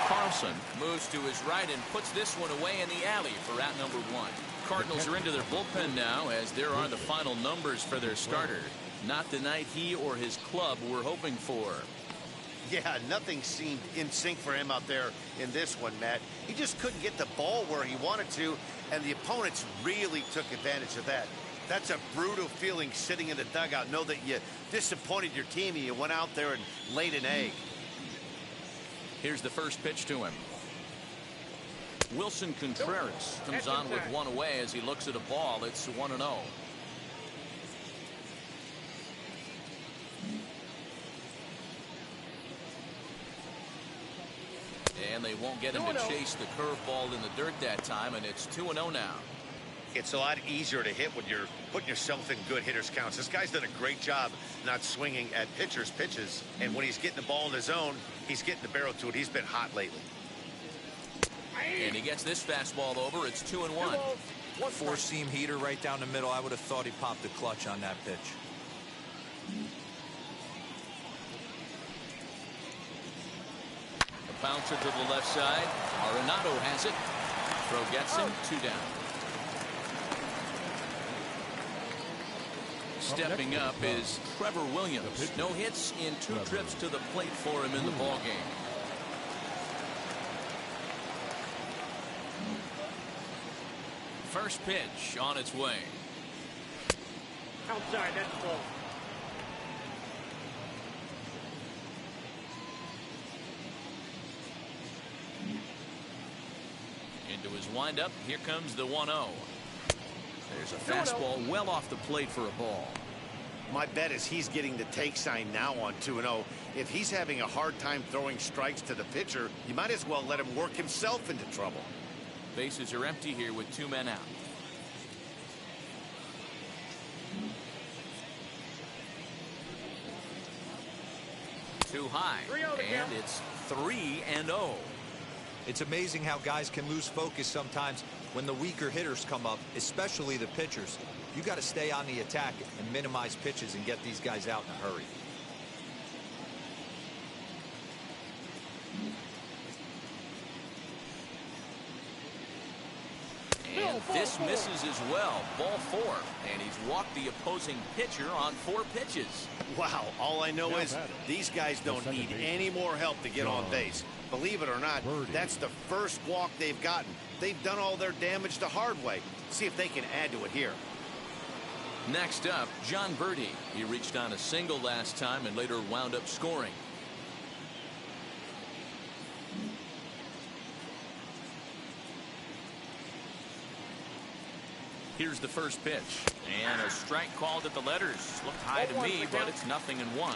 Carlson moves to his right and puts this one away in the alley for out number 1. Cardinals are into their bullpen now, as there are the final numbers for their starter. Not the night he or his club were hoping for. Yeah, nothing seemed in sync for him out there in this one, Matt. He just couldn't get the ball where he wanted to, and the opponents really took advantage of that. That's a brutal feeling sitting in the dugout. Know that you disappointed your team and you went out there and laid an egg. Here's the first pitch to him. Wilson Contreras comes on with one away as he looks at a ball. It's 1-0. And they won't get him to chase the curveball in the dirt that time, and it's 2-0 now. It's a lot easier to hit when you're putting yourself in good hitters' counts. This guy's done a great job not swinging at pitchers' pitches, and when he's getting the ball in his zone, he's getting the barrel to it. He's been hot lately. And he gets this fastball over. It's 2-1. Four-seam heater right down the middle. I would have thought he popped the clutch on that pitch. A bouncer to the left side. Arenado has it. Throw gets him. 2 down. Stepping up is Trevor Williams. No hits in 2 trips to the plate for him in the ballgame. First pitch on its way. Outside, that's ball. Into his windup. Here comes the 1-0. There's a fastball well off the plate for a ball. My bet is he's getting the take sign now on 2-0. If he's having a hard time throwing strikes to the pitcher, you might as well let him work himself into trouble. Bases are empty here with 2 men out. Too high, and it's 3-0. It's amazing how guys can lose focus sometimes when the weaker hitters come up, especially the pitchers. You got to stay on the attack and minimize pitches and get these guys out in a hurry. And this misses as well. Ball 4. And he's walked the opposing pitcher on 4 pitches. Wow, all I know is these guys don't need any more help to get on base. Believe it or not, Birdie. that's the first walk they've gotten. They've done all their damage the hard way. See if they can add to it here. Next up, John Birdie. He reached on a single last time and later wound up scoring. Here's the first pitch. And a strike called at the letters. Looked high to me, but it's 0-1.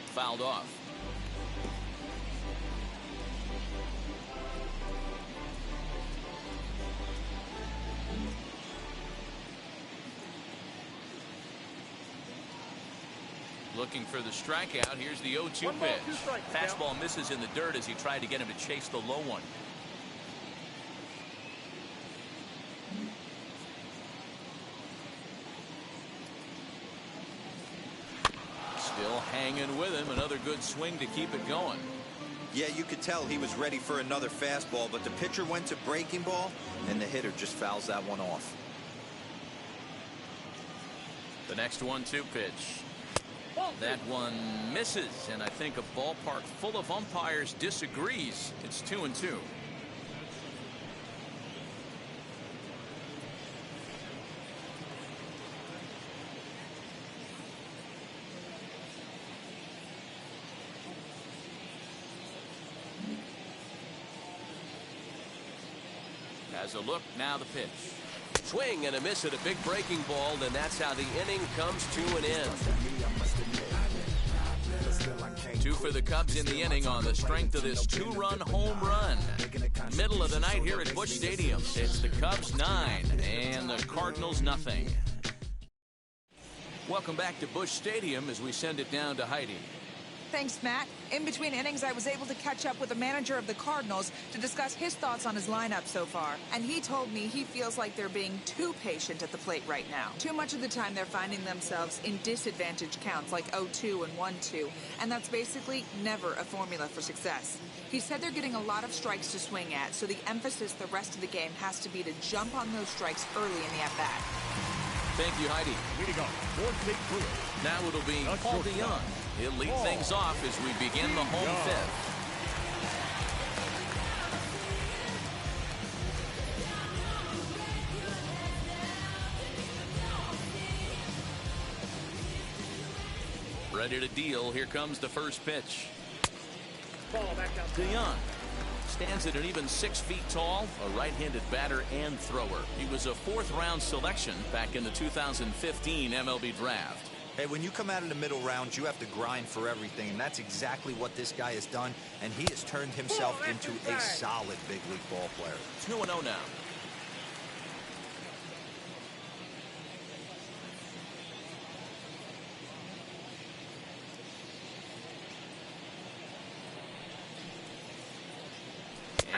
Fouled off. Looking for the strikeout. Here's the 0-2 pitch. Fastball misses in the dirt as he tried to get him to chase the low one. Still hanging with him. Another good swing to keep it going. Yeah, you could tell he was ready for another fastball, but the pitcher went to breaking ball, and the hitter just fouls that one off. The next 1-2 pitch. That one misses, and I think a ballpark full of umpires disagrees. It's 2-2. Has a look, now the pitch. Swing and a miss at a big breaking ball, and that's how the inning comes to an end. 2 for the Cubs in the inning on the strength of this 2-run home run. Middle of the night here at Busch Stadium. It's the Cubs 9 and the Cardinals nothing. Welcome back to Busch Stadium as we send it down to Heidi. Thanks, Matt. In between innings, I was able to catch up with the manager of the Cardinals to discuss his thoughts on his lineup so far. And he told me he feels like they're being too patient at the plate right now. Too much of the time, they're finding themselves in disadvantage counts like 0-2 and 1-2. And that's basically never a formula for success. He said they're getting a lot of strikes to swing at, so the emphasis the rest of the game has to be to jump on those strikes early in the at-bat. Thank you, Heidi. Way to go. Fourth big through. Now it'll be Paul DeYoung. He'll lead things off as we begin the home fifth. Ready to deal. Here comes the first pitch. DeYoung stands at an even 6 feet tall, a right-handed batter and thrower. He was a 4th-round selection back in the 2015 MLB draft. Hey, when you come out in the middle rounds, you have to grind for everything, and that's exactly what this guy has done, and he has turned himself into a solid big league ball player. It's 2-0 now.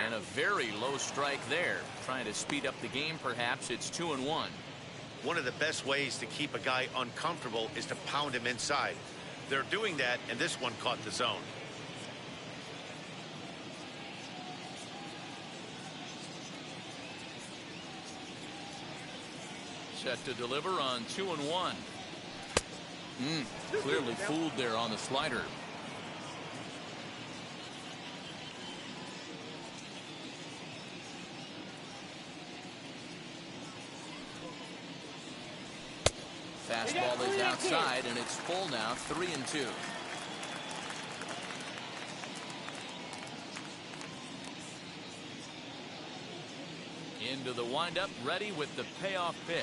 And a very low strike there. Trying to speed up the game, perhaps. It's 2-1. One of the best ways to keep a guy uncomfortable is to pound him inside. They're doing that, and this one caught the zone. Set to deliver on 2-1. Clearly fooled there on the slider. Fastball is outside, and it's full now, 3-2. Into the windup, ready with the payoff pitch.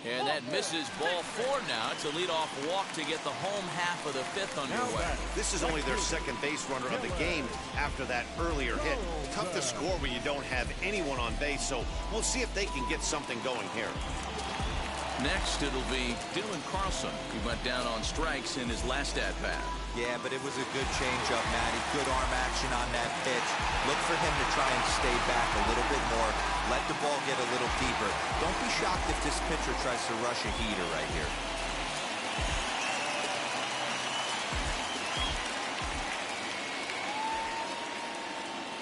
And that misses, ball 4 now. It's a leadoff walk to get the home half of the 5th underway. This is only their second base runner of the game after that earlier hit. Tough to score when you don't have anyone on base, so we'll see if they can get something going here. Next, it'll be Dylan Carlson. He went down on strikes in his last at-bat. Yeah, but it was a good changeup, Matty. Good arm action on that pitch. Look for him to try and stay back a little bit more. Let the ball get a little deeper. Don't be shocked if this pitcher tries to rush a heater right here.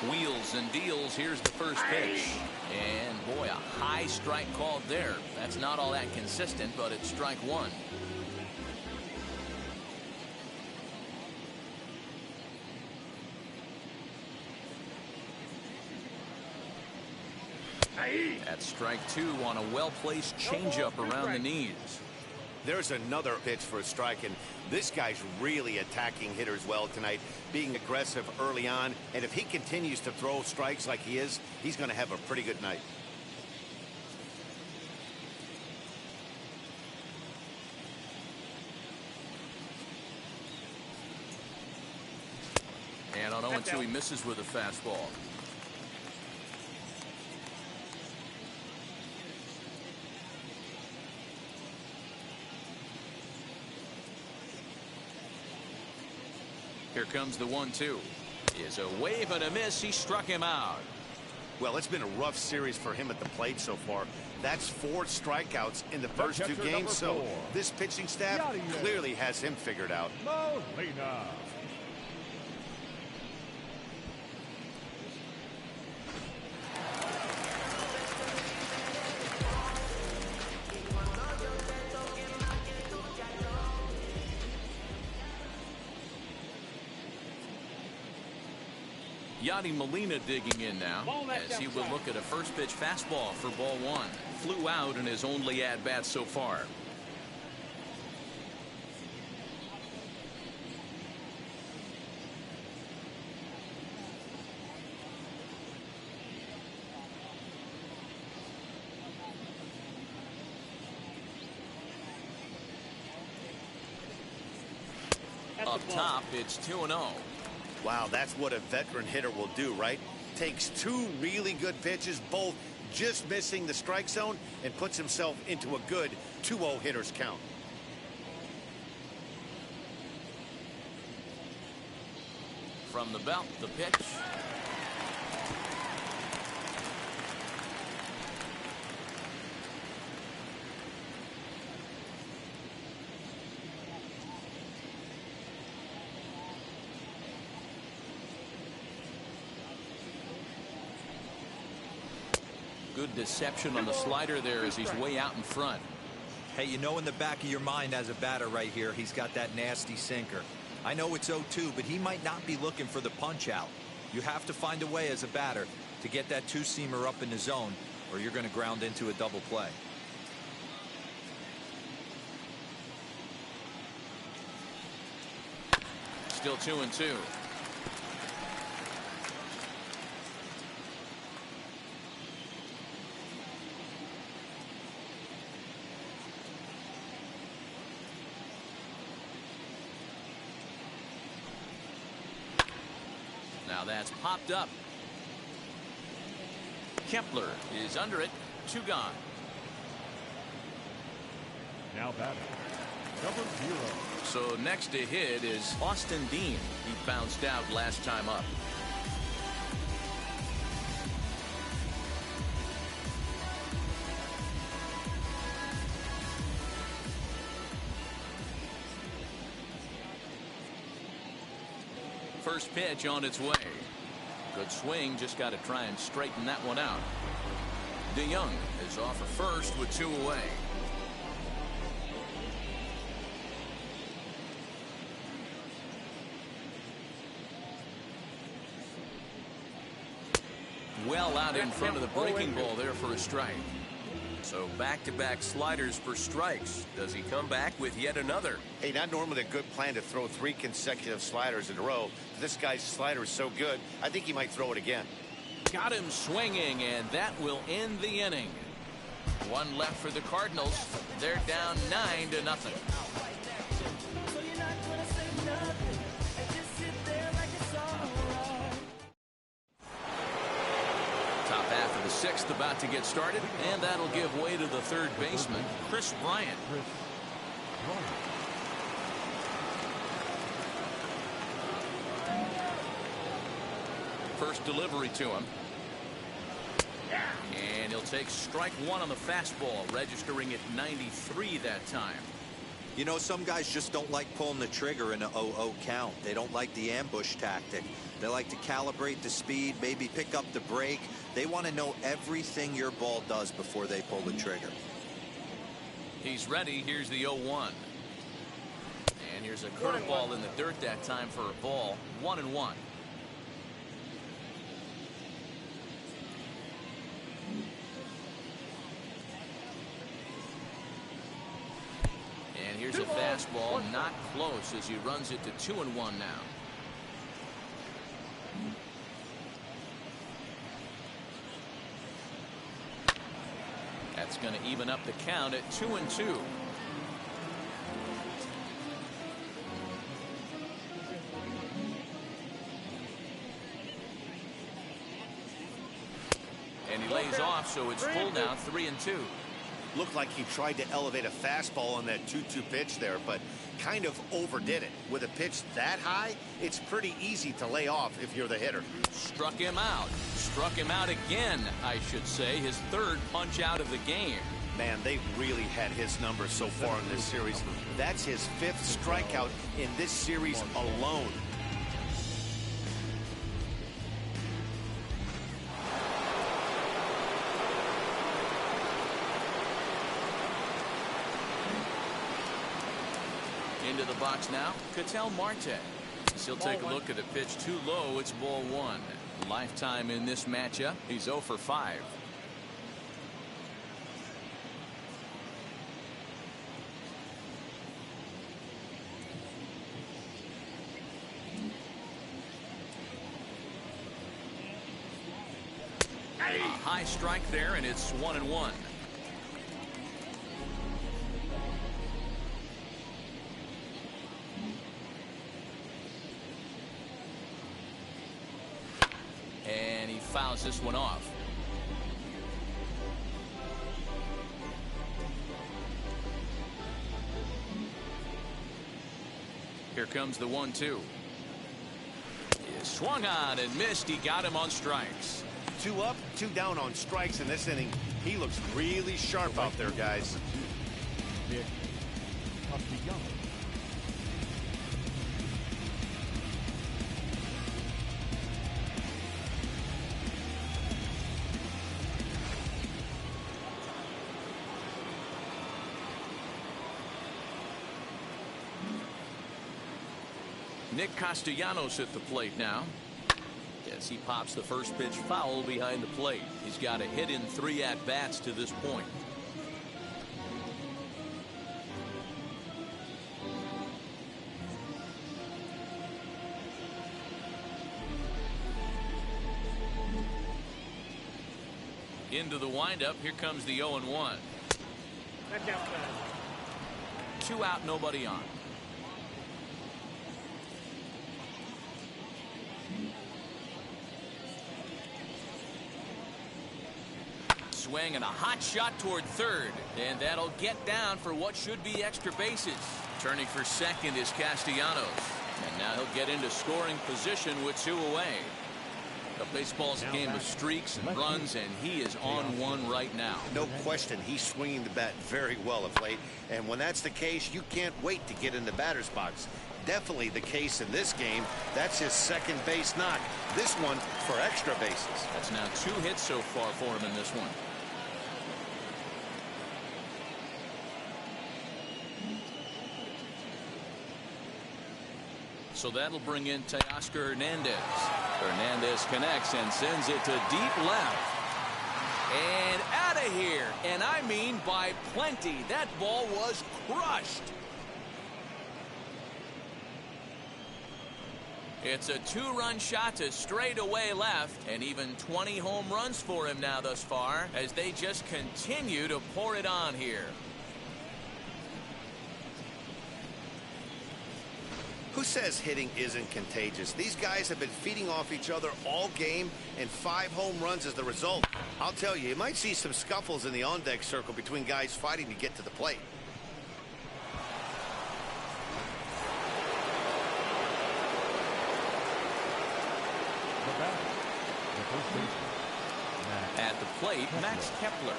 Wheels and deals. Here's the first pitch. And boy, a high strike called there. That's not all that consistent, but it's strike one. That's strike two on a well-placed changeup around the knees. There's another pitch for a strike, and this guy's really attacking hitters well tonight, being aggressive early on, and if he continues to throw strikes like he is, he's going to have a pretty good night. And on 0-2, he misses with a fastball. Here comes the 1-2. Is a wave and a miss. He struck him out. Well, it's been a rough series for him at the plate so far. That's 4 strikeouts in the first 2 games, so this pitching staff clearly has him figured out. Molina. Yadi Molina digging in now as he will look at a first pitch fastball for ball one. Flew out in his only at bat so far. Up top, it's 2-0. Wow, that's what a veteran hitter will do, right? Takes 2 really good pitches, both just missing the strike zone, and puts himself into a good 2-0 hitter's count. From the belt, the pitch. Good deception on the slider there as he's way out in front. Hey, you know in the back of your mind as a batter right here, he's got that nasty sinker. I know it's 0-2, but he might not be looking for the punch out. You have to find a way as a batter to get that 2-seamer up in the zone, or you're going to ground into a double play. Still 2-2. Now that's popped up. Kepler is under it. 2 gone. Now batting, number 0. So next to hit is Austin Dean. He bounced out last time up. First pitch on its way. Good swing, just got to try and straighten that one out. DeYoung is off at first with 2 away. Well out in front of the breaking ball there for a strike. So back-to-back sliders for strikes. Does he come back with yet another? Hey, not normally a good plan to throw 3 consecutive sliders in a row. This guy's slider is so good, I think he might throw it again. Got him swinging, and that will end the inning. 1 left for the Cardinals. They're down 9-0. Top half of the 6th about to get started, and that'll give way to the third baseman, Chris Bryant. First delivery to him. And he'll take strike 1 on the fastball, registering at 93 that time. You know, some guys just don't like pulling the trigger in an 0-0 count. They don't like the ambush tactic. They like to calibrate the speed, maybe pick up the break. They want to know everything your ball does before they pull the trigger. He's ready. Here's the 0-1. And here's a curveball in the dirt that time for a ball. 1-1. And here's a fastball, not close, as he runs it to 2-1 now. That's going to even up the count at 2-2. And he lays off, so it's full now, 3-2. Looked like he tried to elevate a fastball on that 2-2 pitch there, but kind of overdid it. With a pitch that high, it's pretty easy to lay off if you're the hitter. Struck him out. Struck him out again, I should say. His third punch out of the game. Man, they've really had his number so far in this series. That's his 5th strikeout in this series alone. Into the box now, Ketel Marte. He'll take a look at a pitch too low. It's ball 1. Lifetime in this matchup. He's 0 for 5. A high strike there, and it's 1-1. And he fouls this one off. Here comes the 1-2. He swung on and missed. He got him on strikes. 2 up, 2 down on strikes in this inning. He looks really sharp out there, guys. Nick Castellanos. Nick Castellanos at the plate now. Yes, he pops the first pitch foul behind the plate. He's got a hit in 3 at-bats to this point. Into the windup. Here comes the 0-1. 2 out, nobody on. Swing and a hot shot toward third, and that'll get down for what should be extra bases. Turning for second is Castellanos, and now he'll get into scoring position with 2 away. The baseball's a game of streaks and runs, and he is on one right now. No question, he's swinging the bat very well of late, and when that's the case, you can't wait to get in the batter's box. Definitely the case in this game. That's his second base knock. This one for extra bases. That's now 2 hits so far for him in this one. So that'll bring in Teoscar Hernandez. Hernandez connects and sends it to deep left. And out of here. And I mean by plenty. That ball was crushed. It's a 2-run shot to straightaway left, and even 20 home runs for him now thus far as they just continue to pour it on here. Who says hitting isn't contagious? These guys have been feeding off each other all game, and 5 home runs as the result. I'll tell you, you might see some scuffles in the on-deck circle between guys fighting to get to the plate. The first baseman, At the plate, Max Kepler.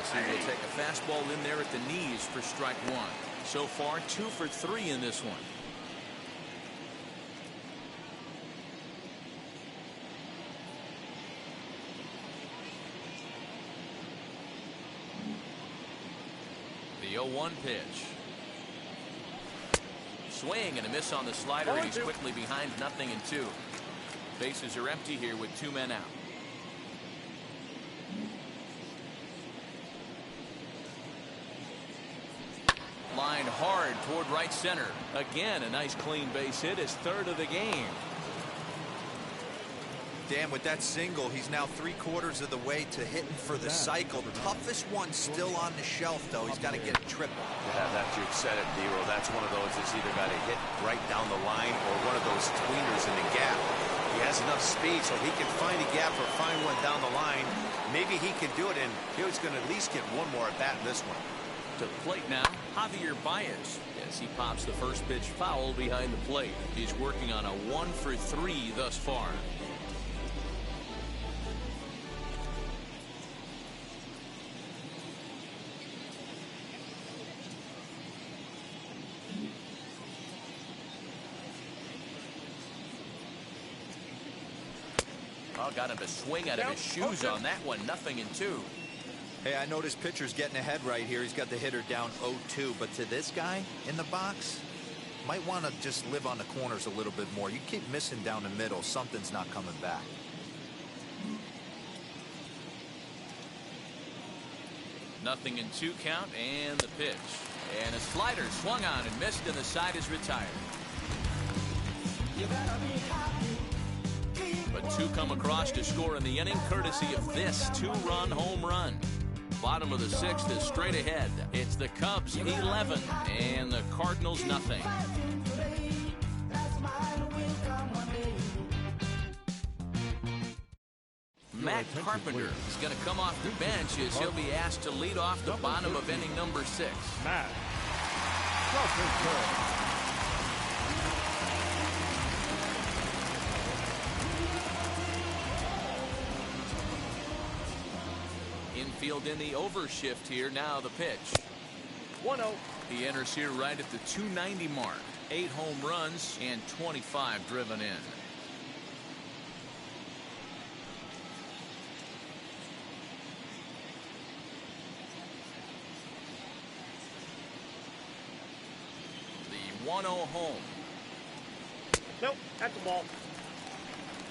as he will take a fastball in there at the knees for strike one. So far 2 for 3 in this one. The 0-1 pitch. Swing and a miss on the slider, and he's quickly behind 0-2. Bases are empty here with 2 men out. Line hard toward right center. Again, a nice clean base hit, his 3rd of the game. Dan, with that single, he's now 3/4 of the way to hitting for the cycle. Toughest one still on the shelf, though. He's got to get a triple. Yeah, that's, you've said it, Dero. That's one of those that's either got to hit right down the line or one of those tweeners in the gap. He has enough speed so he can find a gap or find one down the line. Maybe he can do it, and he's going to at least get one more at bat in this one. To the plate now, Javier Baez, as he pops the first pitch foul behind the plate. He's working on a 1 for 3 thus far. Oh, got him to swing out of his shoes on that one. 0-2. Hey, I noticed pitcher's getting ahead right here. He's got the hitter down 0-2, but to this guy in the box, might want to just live on the corners a little bit more. You keep missing down the middle, something's not coming back. Nothing in 2 count, and the pitch. And a slider swung on and missed, and the side is retired. But 2 come across to score in the inning, courtesy of this 2-run home run. Bottom of the 6th is straight ahead. It's the Cubs 11 and the Cardinals nothing. Matt Carpenter is going to come off the bench as he'll be asked to lead off the bottom of inning number 6. Matt Carpenter. Infield in the overshift here. Now the pitch. 1-0. He enters here right at the 290 mark. 8 home runs and 25 driven in. The 1-0 home. Nope, that's a ball.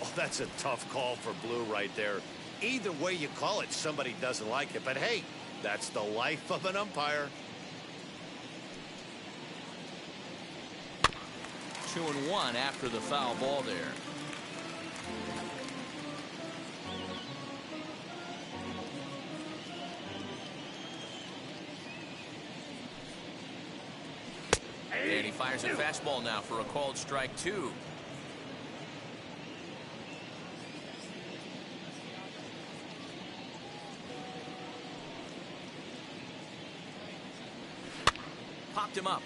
Oh, that's a tough call for Blue right there. Either way you call it, somebody doesn't like it. But hey, that's the life of an umpire. 2-1 after the foul ball there. And he fires a fastball now for a called strike 2. Popped him up.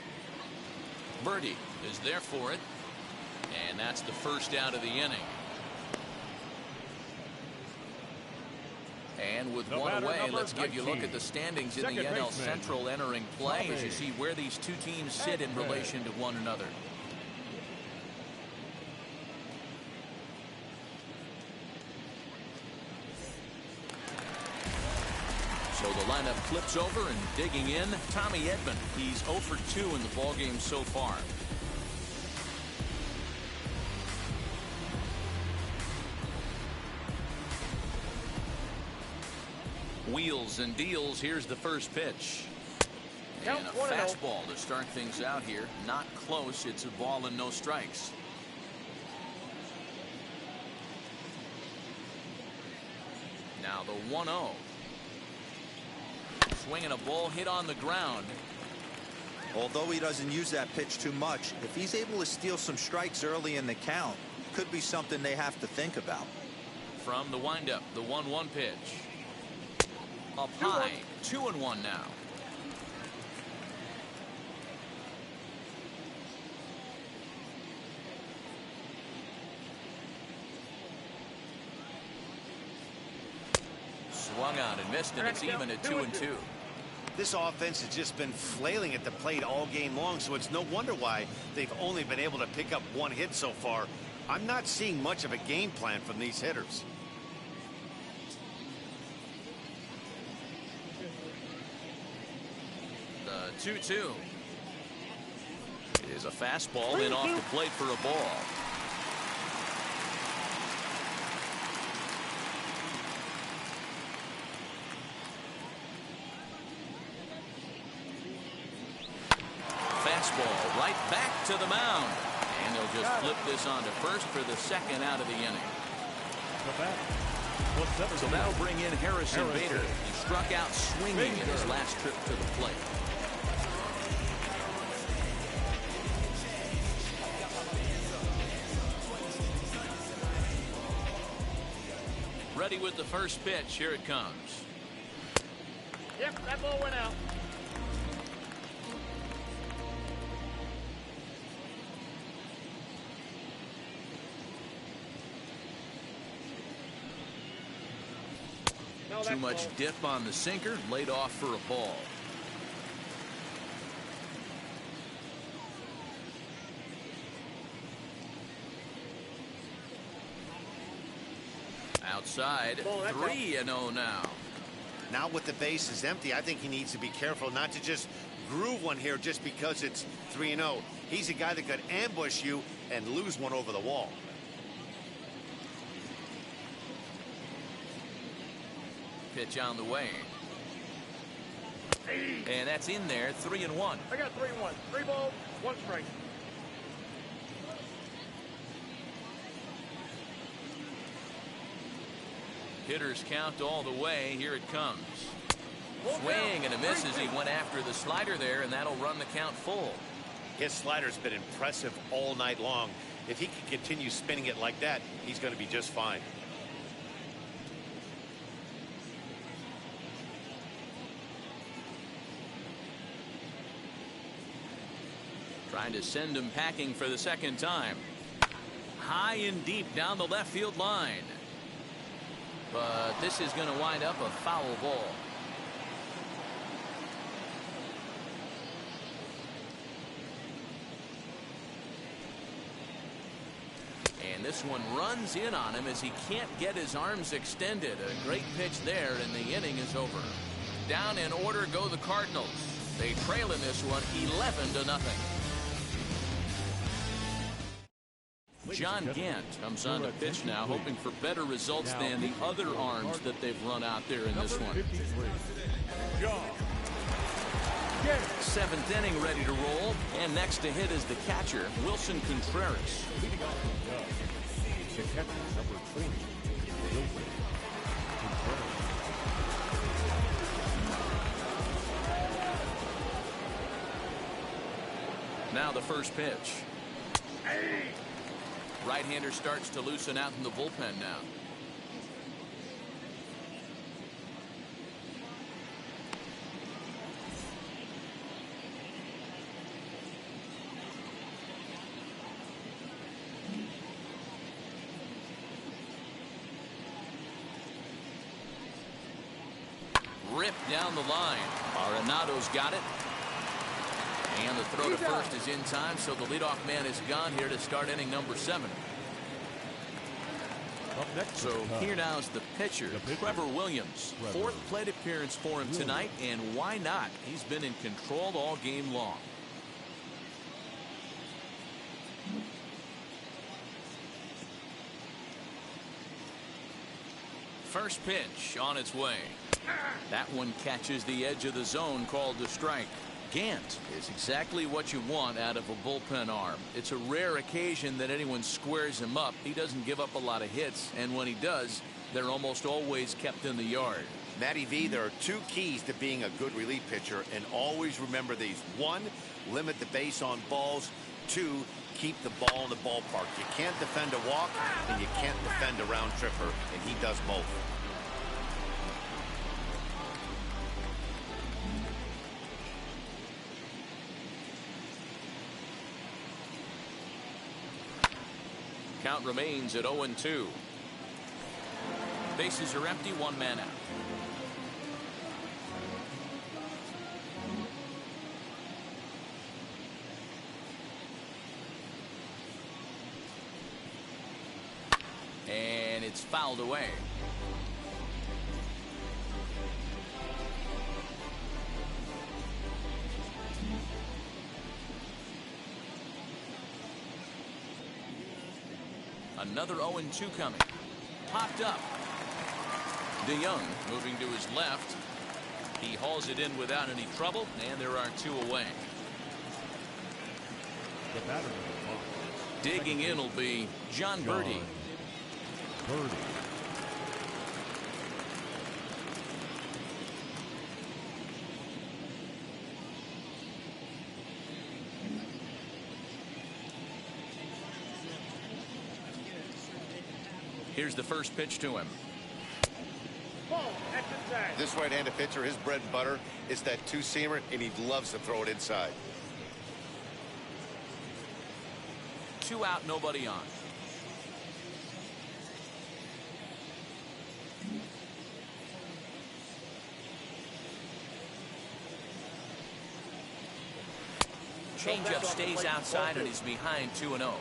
Birdie is there for it. And that's the first out of the inning. And with 1 away, let's give you a look at the standings in the NL Central entering play as you see where these 2 teams sit in relation to one another. So the lineup flips over and digging in, Tommy Edman. He's 0 for 2 in the ballgame so far. Wheels and deals. Here's the first pitch. And a fastball to start things out here. Not close. It's a ball and no strikes. Now the 1-0. Swinging a ball hit on the ground. Although he doesn't use that pitch too much, if he's able to steal some strikes early in the count, could be something they have to think about. From the windup, the 1-1 pitch. Up high, 2-1 now. swung on and missed, and it's even at 2-2. This offense has just been flailing at the plate all game long, so it's no wonder why they've only been able to pick up one hit so far. I'm not seeing much of a game plan from these hitters. The 2-2 is a fastball in off the plate for a ball. Fastball right back to the mound. And they'll just flip this on to first for the second out of the inning. So that'll bring in Harrison Bader. He struck out swinging in his last trip to the plate. Ready with the first pitch. Here it comes. Yep, that ball went out. Too much dip on the sinker, laid off for a ball. Outside, 3-0 now. Now with the bases empty, I think he needs to be careful not to just groove one here just because it's 3-0. He's a guy that could ambush you and lose one over the wall. Pitch on the way. And that's in there, 3-1. I got 3-1. 3 balls, 1 strike. Hitters count all the way. Here it comes. Swing and a miss as he went after the slider there, and that'll run the count full. His slider's been impressive all night long. If he can continue spinning it like that, he's going to be just fine. Trying to send him packing for the second time. High and deep down the left field line. But this is going to wind up a foul ball. And this one runs in on him as he can't get his arms extended. A great pitch there, and the inning is over. Down in order go the Cardinals. They trail in this one 11-0. John Gant comes on the pitch now, hoping for better results than the other arms that they've run out there in this one. 7th inning ready to roll, and next to hit is the catcher, Wilson Contreras. The catcher, number 20, Wilson Contreras. Now the first pitch. Right-hander starts to loosen out in the bullpen now. Ripped down the line. Arenado's got it. And the throw to first is in time, so the leadoff man is gone here to start inning number 7. So here now is the pitcher, Trevor Williams. 4th plate appearance for him tonight, and why not? He's been in control all game long. First pitch on its way. That one catches the edge of the zone, called the strike. Gant is exactly what you want out of a bullpen arm. It's a rare occasion that anyone squares him up. He doesn't give up a lot of hits, and when he does, they're almost always kept in the yard. Matty V, there are 2 keys to being a good relief pitcher, and always remember these. 1, limit the base on balls. 2, keep the ball in the ballpark. You can't defend a walk, and you can't defend a round tripper, and he does both. Count remains at 0-2. Bases are empty, 1 man out. It's fouled away. Another 0-2 coming. Popped up. DeYoung moving to his left. He hauls it in without any trouble, and there are 2 away. The batter. Digging in will be John Birdie. Birdie. Here's the first pitch to him. Ball, that's inside. This right-handed pitcher, his bread and butter is that two-seamer, and he loves to throw it inside. 2 out, nobody on. Changeup stays outside, and he's behind 2-0.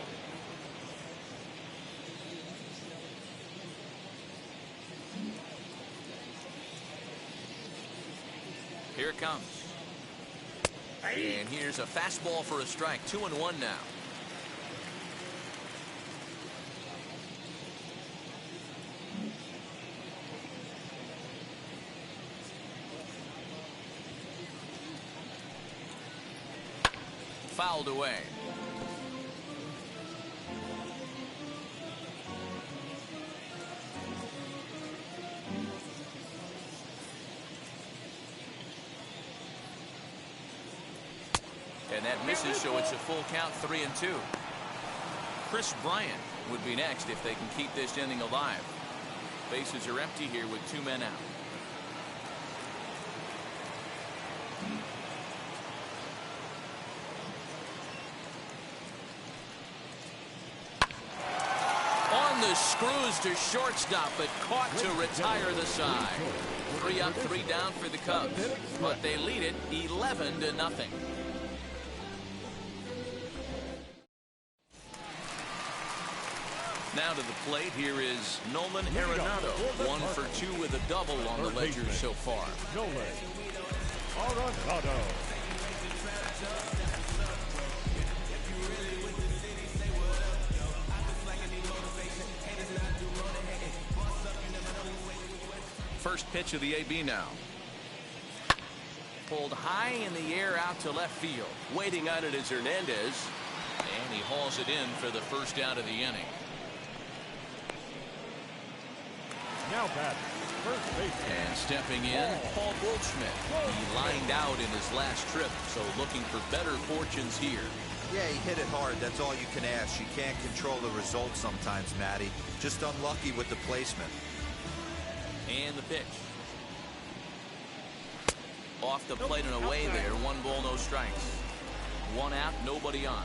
Here it comes. And here's a fastball for a strike. 2-1 now. Fouled away. And that misses, so it's a full count, 3-2. Chris Bryant would be next if they can keep this inning alive. Bases are empty here with 2 men out. On the screws to shortstop, but caught to retire the side. 3 up, 3 down for the Cubs, but they lead it 11-0. Now to the plate, here is Nolan Arenado. 1 for 2 with a double on the ledger so far. Nolan Arenado. First pitch of the AB now. Pulled high in the air out to left field. Waiting on it is Hernandez. And he hauls it in for the first out of the inning. Now batting, first base. And stepping in, Paul Goldschmidt. He lined out in his last trip, so looking for better fortunes here. Yeah, he hit it hard. That's all you can ask. You can't control the result sometimes, Matty. Just unlucky with the placement. And the pitch. Off the plate and away there. 1 ball, no strikes. 1 out, nobody on.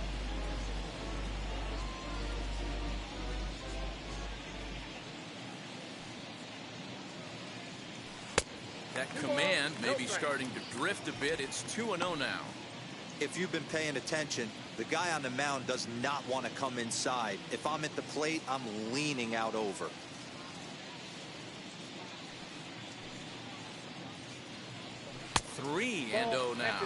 That command may be starting to drift a bit. It's 2-0 now. If you've been paying attention, the guy on the mound does not want to come inside. If I'm at the plate, I'm leaning out over. Three and 0 now.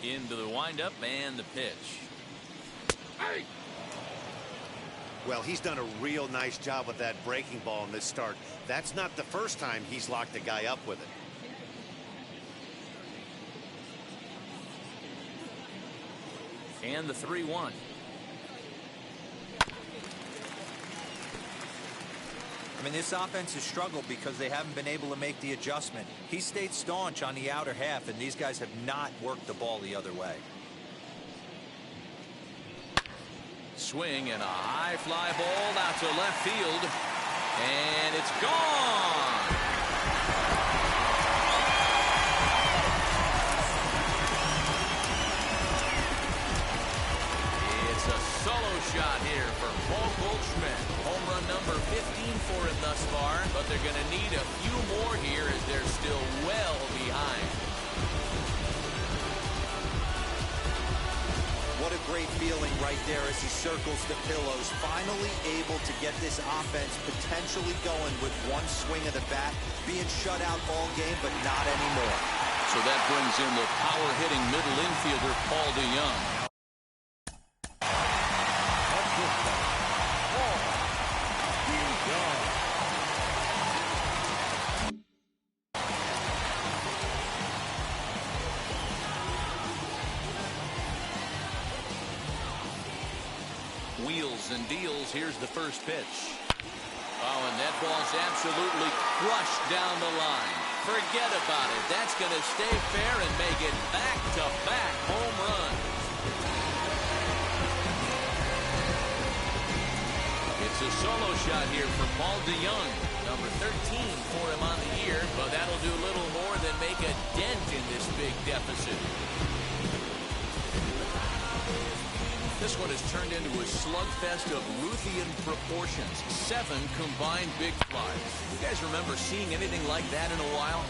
Into the windup and the pitch. Well, he's done a real nice job with that breaking ball in this start. That's not the first time he's locked a guy up with it. And the 3-1. I mean, this offense has struggled because they haven't been able to make the adjustment. He stayed staunch on the outer half, and these guys have not worked the ball the other way. Swing and a high fly ball out to left field. And it's gone. It's a solo shot here for Paul Goldschmidt. Home run number 15 for him thus far, but they're going to need a few more here as they're still well behind. What a great feeling right there as he circles the pillows. Finally able to get this offense potentially going with one swing of the bat. Being shut out all game, but not anymore. So that brings in the power-hitting middle infielder, Paul DeYoung. Wheels and deals. Here's the first pitch. Oh, and that ball's absolutely crushed down the line. Forget about it. That's going to stay fair and make it back-to-back home runs. It's a solo shot here for Paul DeYoung. Number 13 for him on the year, but that'll do little more than make a dent in this big deficit. This one has turned into a slugfest of Ruthian proportions. 7 combined big flies. You guys remember seeing anything like that in a while?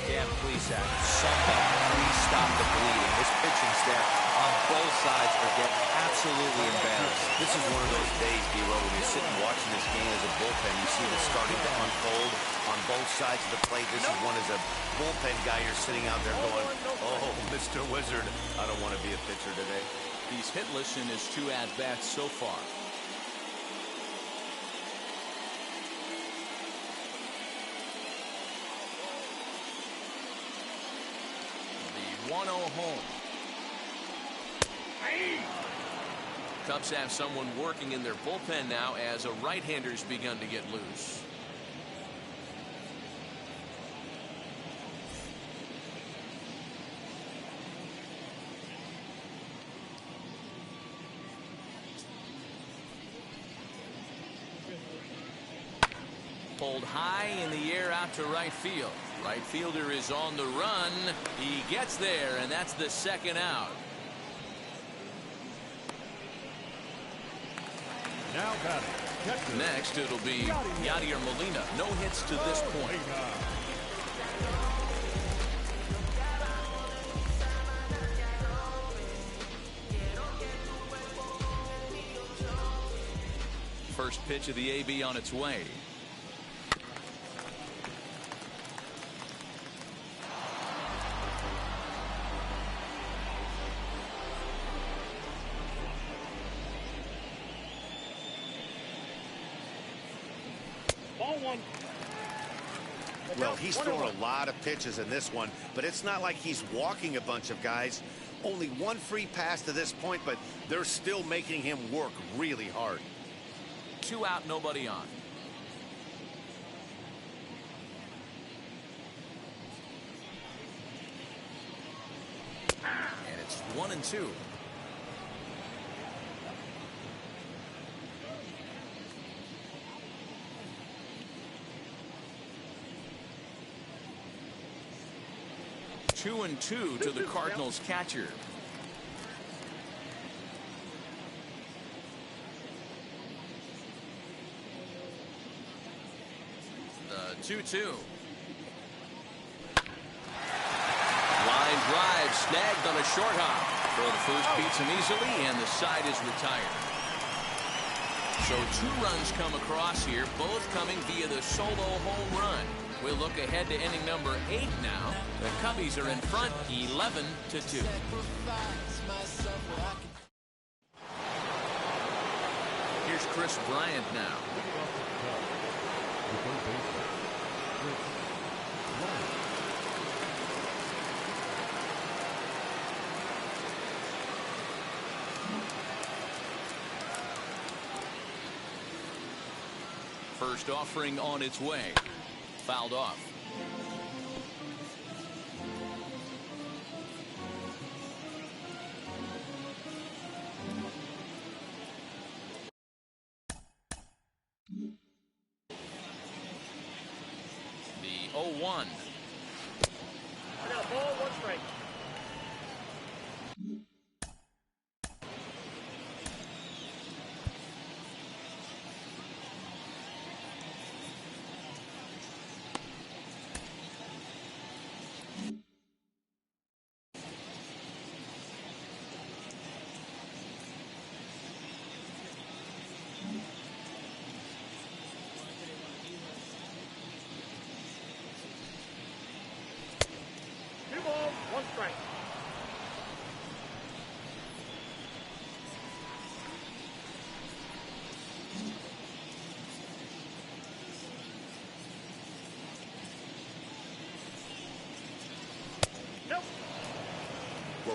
Yeah, please, Zach. Somebody please stop the bleeding. This pitching staff on both sides are getting absolutely embarrassed. This is one of those days, D-Row, when you're sitting watching this game as a bullpen. You see this starting to unfold on both sides of the plate. This is one as a bullpen guy. You're sitting out there going, oh, Mr. Wizard, I don't want to be a pitcher today. He's hitless in his 2 at-bats so far. The 1-0 home. Cubs have someone working in their bullpen now as a right-hander's begun to get loose. Pulled high in the air out to right field. Right fielder is on the run. He gets there, and that's the second out. Now batting. Next, it'll be Yadier Molina. No hits to this point. First pitch of the AB on its way. Well, he's thrown a lot of pitches in this one, but it's not like he's walking a bunch of guys. Only one free pass to this point, but they're still making him work really hard. 2 out, nobody on. And it's 1-2. Two and 2 to the Cardinals catcher. The 2-2. Line drive snagged on a short hop. Throw to first beats him easily, and the side is retired. So 2 runs come across here, both coming via the solo home run. We'll look ahead to inning number 8 now. The Cubbies are in front 11-2. Here's Chris Bryant now. First offering on its way. Fouled off. The 0-1. I got a ball, 1 strike.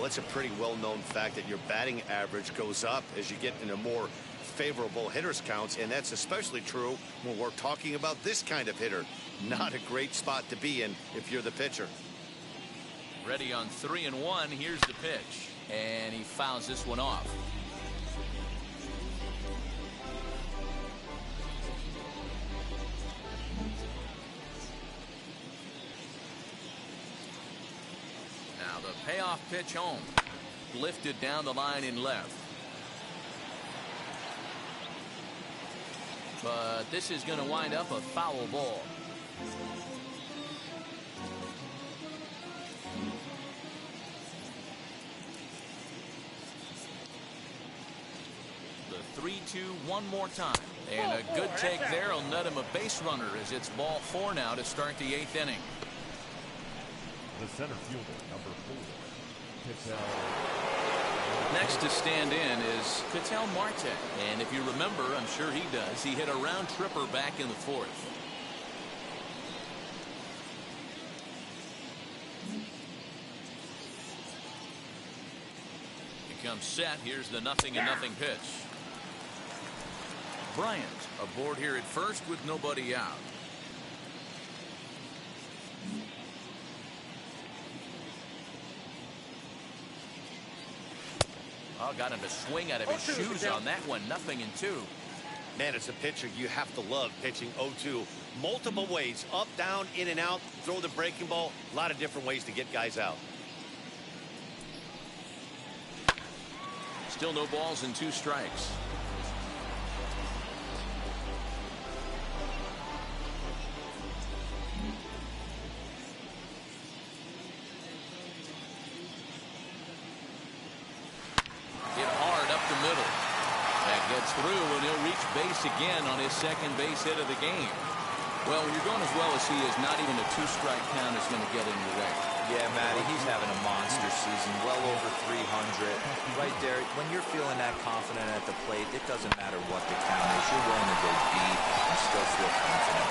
Well, it's a pretty well-known fact that your batting average goes up as you get into more favorable hitters counts, and that's especially true when we're talking about this kind of hitter. Not a great spot to be in if you're the pitcher. Ready on 3-1. Here's the pitch, and he fouls this one off. Now the payoff pitch home, lifted down the line in left. But this is going to wind up a foul ball. The 3-2 one more time. And a good take there will net him a base runner as it's ball 4 now to start the 8th inning. The center fielder, number 4, Ketel. Next to stand in is Ketel Marte. And if you remember, I'm sure he does, he hit a round tripper back in the 4th. He comes set. Here's the 0-0 pitch. Bryant aboard here at first with nobody out. Oh, got him to swing out of his shoes on that one. 0-2. Man, it's a pitcher you have to love pitching 0-2. Multiple ways, up, down, in and out, throw the breaking ball. A lot of different ways to get guys out. Still no balls and 2 strikes. Through, and he'll reach base again on his second base hit of the game. Well, when you're going as well as he is, not even a 2-strike count is going to get in your way. Yeah, Matty, he's having a monster season, well over 300. Right there, when you're feeling that confident at the plate, it doesn't matter what the count is. You're willing to go deep and still feel confident.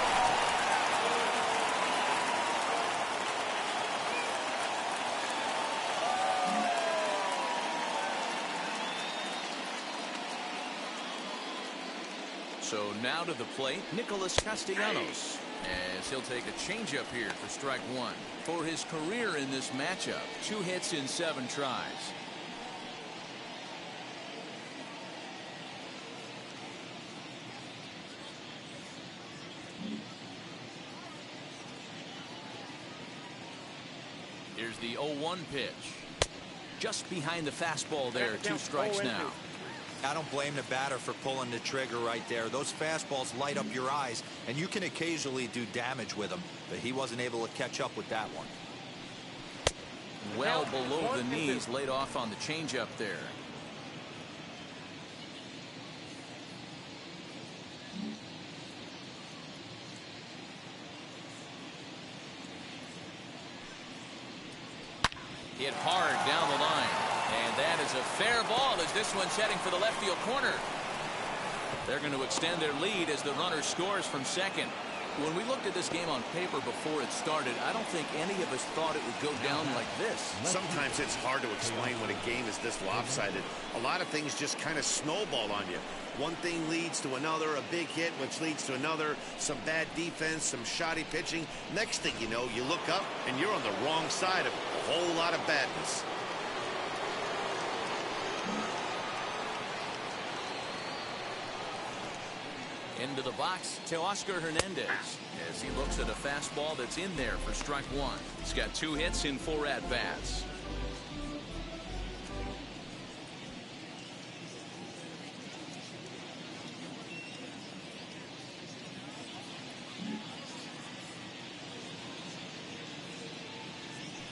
So now to the plate, Nicholas Castellanos, as he'll take a changeup here for strike 1. For his career in this matchup, 2 hits in 7 tries. Here's the 0-1 pitch. Just behind the fastball there, 2 strikes now. I don't blame the batter for pulling the trigger right there. Those fastballs light up your eyes, and you can occasionally do damage with them, but he wasn't able to catch up with that one. Well below the knees, laid off on the changeup there. Hit hard down the line. And that is a fair ball as this one's heading for the left field corner. They're going to extend their lead as the runner scores from second. When we looked at this game on paper before it started, I don't think any of us thought it would go down like this. Sometimes it's hard to explain when a game is this lopsided. A lot of things just kind of snowball on you. One thing leads to another, a big hit, which leads to another, some bad defense, some shoddy pitching. Next thing you know, you look up and you're on the wrong side of a whole lot of badness. Into the box, Teoscar Hernandez, as he looks at a fastball that's in there for strike 1. He's got 2 hits in 4 at-bats.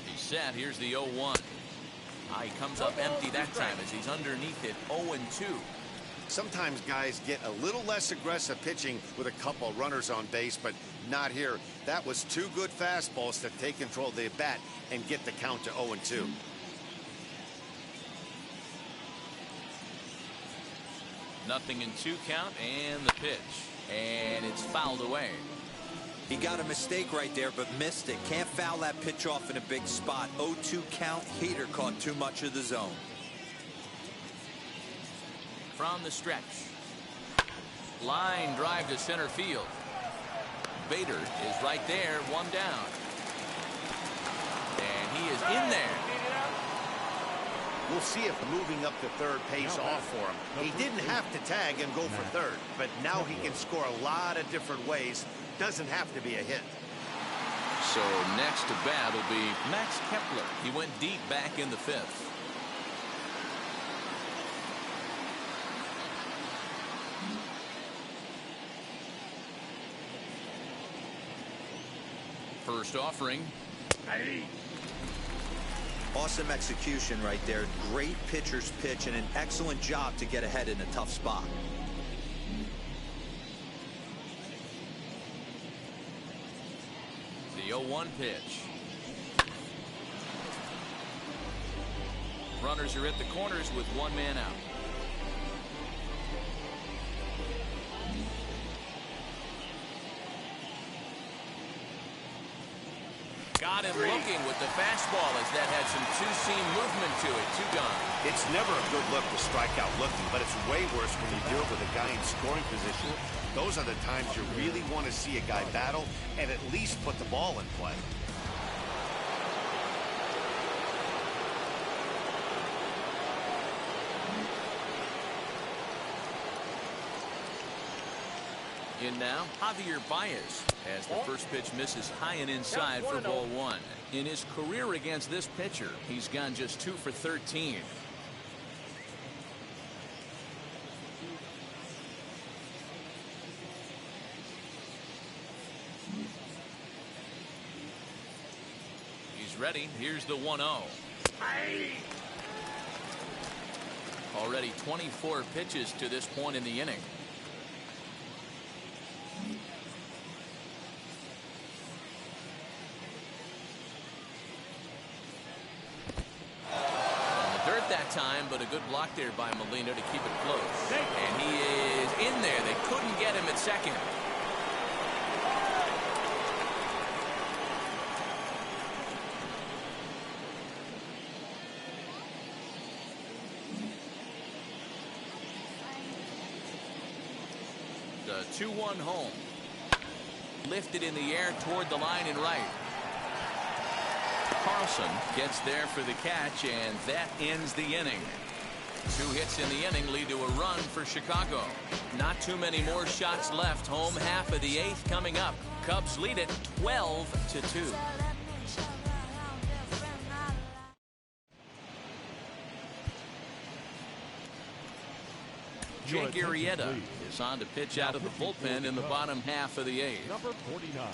He's set. Here's the 0-1. He comes up empty that time as he's underneath it, 0-2. Sometimes guys get a little less aggressive pitching with a couple runners on base, but not here. That was 2 good fastballs to take control of the bat and get the count to 0-2. Nothing in 2 count, and the pitch. And it's fouled away. He got a mistake right there, but missed it. Can't foul that pitch off in a big spot. 0-2 count. Heater caught too much of the zone. From the stretch. Line drive to center field. Bader is right there, one down. And he is in there. We'll see if moving up to third pays off for him. He didn't have to tag and go for third, but now he can score a lot of different ways. Doesn't have to be a hit. So next to bat will be Max Kepler. He went deep back in the fifth. First offering. Awesome execution right there. Great pitcher's pitch and an excellent job to get ahead in a tough spot. The 0-1 pitch. Runners are at the corners with one man out. Got him looking with the fastball as that had some two-seam movement to it. Two gone. It's never a good look to strike out looking, but it's way worse when you deal with a guy in scoring position. Those are the times you really want to see a guy battle and at least put the ball in play. In now, Javier Baez, as the first pitch misses high and inside for ball one. In his career against this pitcher, he's gone just 2 for 13. He's ready. Here's the 1-0. Already 24 pitches to this point in the inning. Time, but a good block there by Molina to keep it close. And he is in there. They couldn't get him at second. The 2-1 home. Lifted in the air toward the line and right. Carlson gets there for the catch, and that ends the inning. 2 hits in the inning lead to a run for Chicago. Not too many more shots left. Home half of the 8th coming up. Cubs lead it 12-2. Jake Arrieta is on to pitch out of the bullpen in the bottom half of the 8th. Number 49,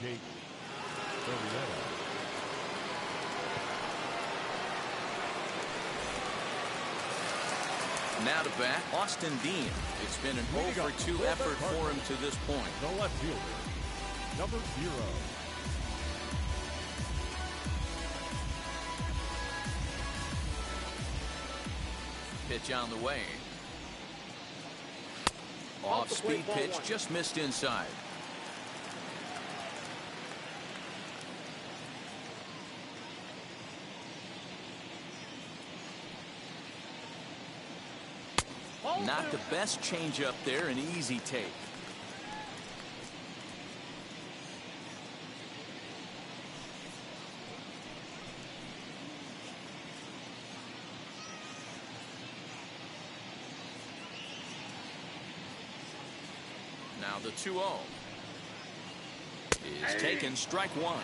Jake Arrieta. Now to bat, Austin Dean. It's been an 0-for-2 effort for him to this point. The left fielder, number 0. Pitch on the way. Off-speed pitch, just missed inside. Not the best changeup there, an easy take. Now the 2-0 is taken, strike one.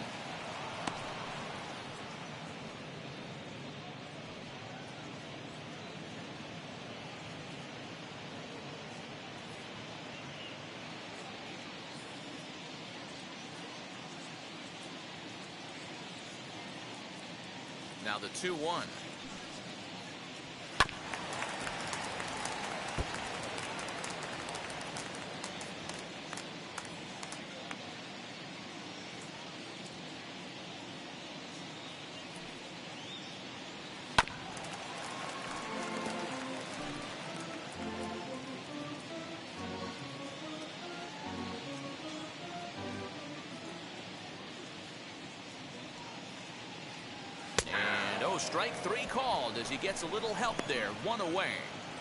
Now the 2-1. strike three called as he gets a little help there. One away.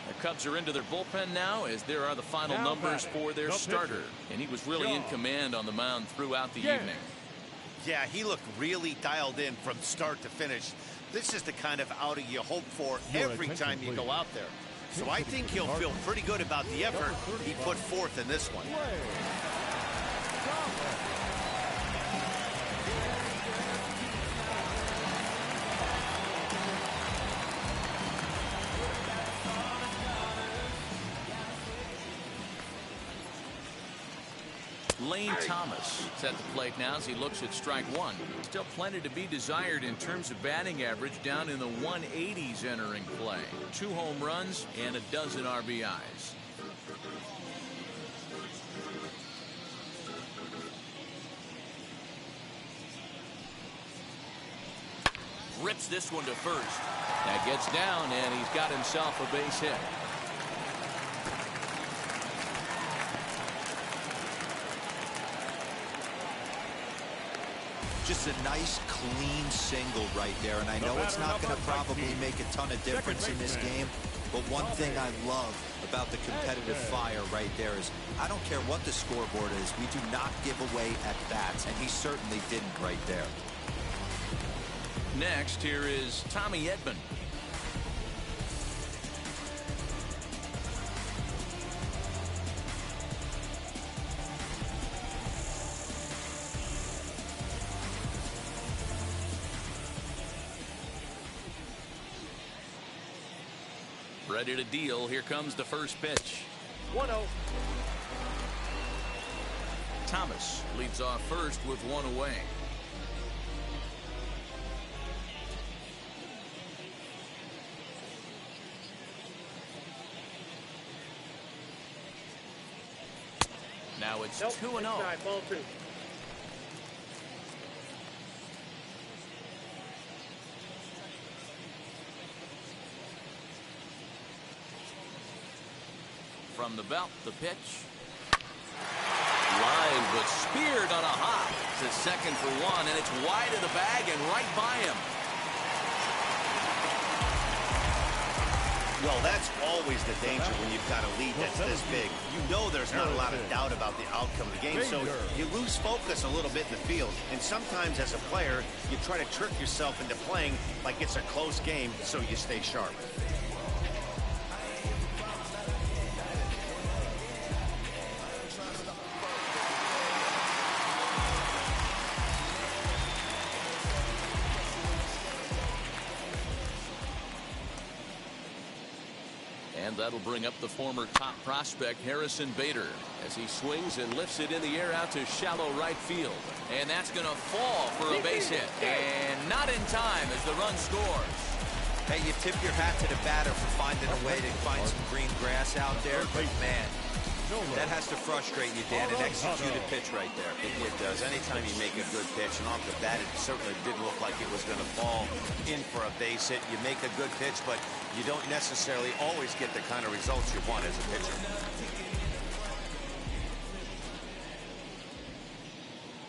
The Cubs are into their bullpen now as there are the final numbers for their starter. And he was really in command on the mound throughout the evening. Yeah, he looked really dialed in from start to finish. This is the kind of outing you hope for every time you go out there. So I think he'll feel pretty good about the effort he put forth in this one. Lane Thomas is at the plate now as he looks at strike one. Still plenty to be desired in terms of batting average, down in the 180s entering play. 2 home runs and a dozen RBIs. Rips this one to first. That gets down and he's got himself a base hit. Just a nice, clean single right there. And I know it's not going to probably make a ton of difference in this game, but one thing I love about the competitive fire right there is I don't care what the scoreboard is. We do not give away at bats, and he certainly didn't right there. Next, here is Tommy Edman. Ready to deal. Here comes the first pitch. 1-0. Thomas leads off first with one away. Now it's 2-0. Ball 2. From the belt, the pitch. Line, but speared on a hop to second for one, and it's wide of the bag and right by him. Well, that's always the danger when you've got a lead that's this big. You know there's not a lot of doubt about the outcome of the game, so you lose focus a little bit in the field. And sometimes as a player, you try to trick yourself into playing like it's a close game so you stay sharp. And that'll bring up the former top prospect Harrison Bader as he swings and lifts it in the air out to shallow right field. And that's going to fall for a base hit. And not in time as the run scores. Hey, you tip your hat to the batter for finding a way to find some green grass out there. But, man, that has to frustrate you, Dan, an executed pitch right there. It does. Anytime you make a good pitch, and off the bat, it certainly didn't look like it was going to fall in for a base hit. You make a good pitch, but you don't necessarily always get the kind of results you want as a pitcher.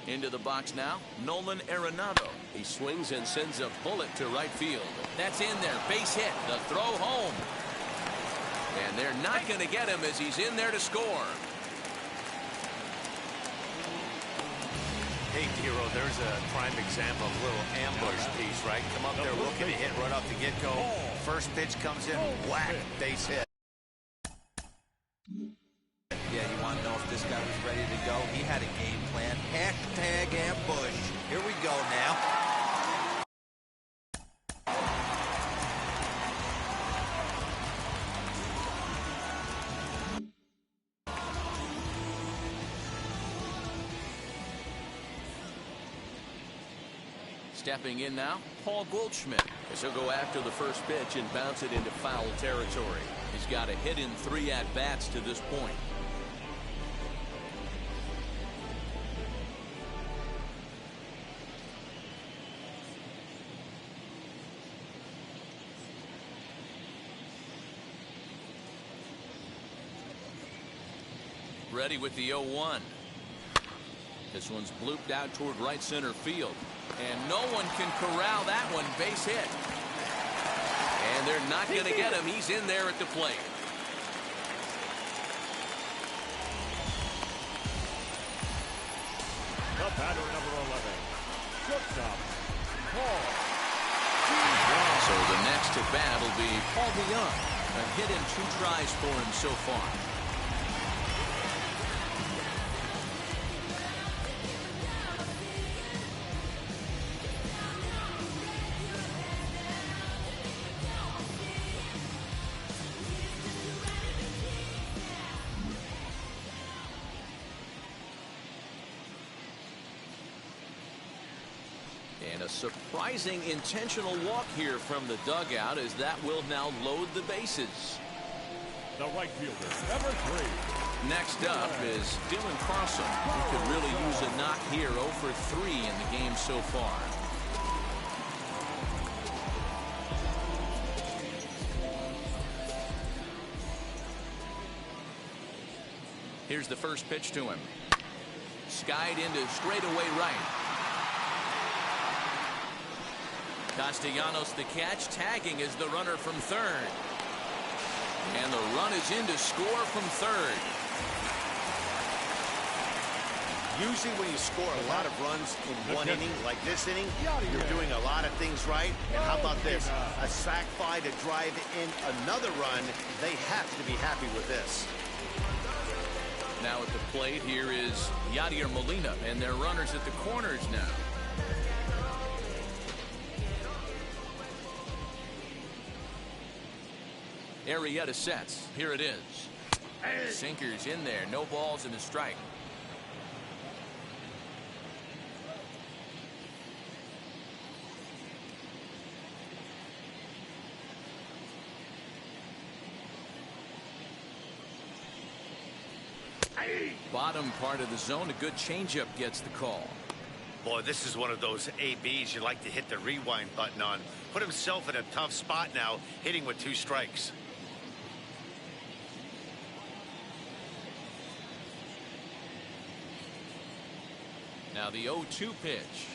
Into the box now, Nolan Arenado. He swings and sends a bullet to right field. That's in there, base hit, the throw home. And they're not going to get him as he's in there to score. Hey, Hero, there's a prime example of a little ambush piece, right? Come up there looking to hit right off the get-go. First pitch comes in, whack, base hit. Yeah, you want to know if this guy was ready to go? He had a game plan. Hashtag ambush. Here we go now. Stepping in now, Paul Goldschmidt, as he'll go after the first pitch and bounce it into foul territory. He's got a hit in 3 at-bats to this point. Ready with the 0-1. This one's blooped out toward right center field. And no one can corral that one. Base hit. And they're not going to get him. He's in there at the plate. The batter, number 11. Shortstop, Paul. So the next at bat will be Paul DeYoung. A hit in 2 tries for him so far. And a surprising intentional walk here from the dugout, as that will now load the bases. The right fielder, number 3. Next up is Dylan Carlson, who could really use a knock here. 0 for 3 in the game so far. Here's the first pitch to him. Skied into straightaway right. Castellanos the catch, tagging is the runner from third. And the run is in to score from third. Usually when you score a lot of runs in one inning, like this inning, you're doing a lot of things right. And how about this? A sac fly to drive in another run. They have to be happy with this. Now at the plate, here is Yadier Molina, and their runners at the corners now. Arrieta sets. Here it is. Sinkers in there. No balls and a strike. Bottom part of the zone. A good changeup gets the call. Boy, this is one of those ABs you like to hit the rewind button on. Put himself in a tough spot now, hitting with 2 strikes. Now the 0-2 pitch.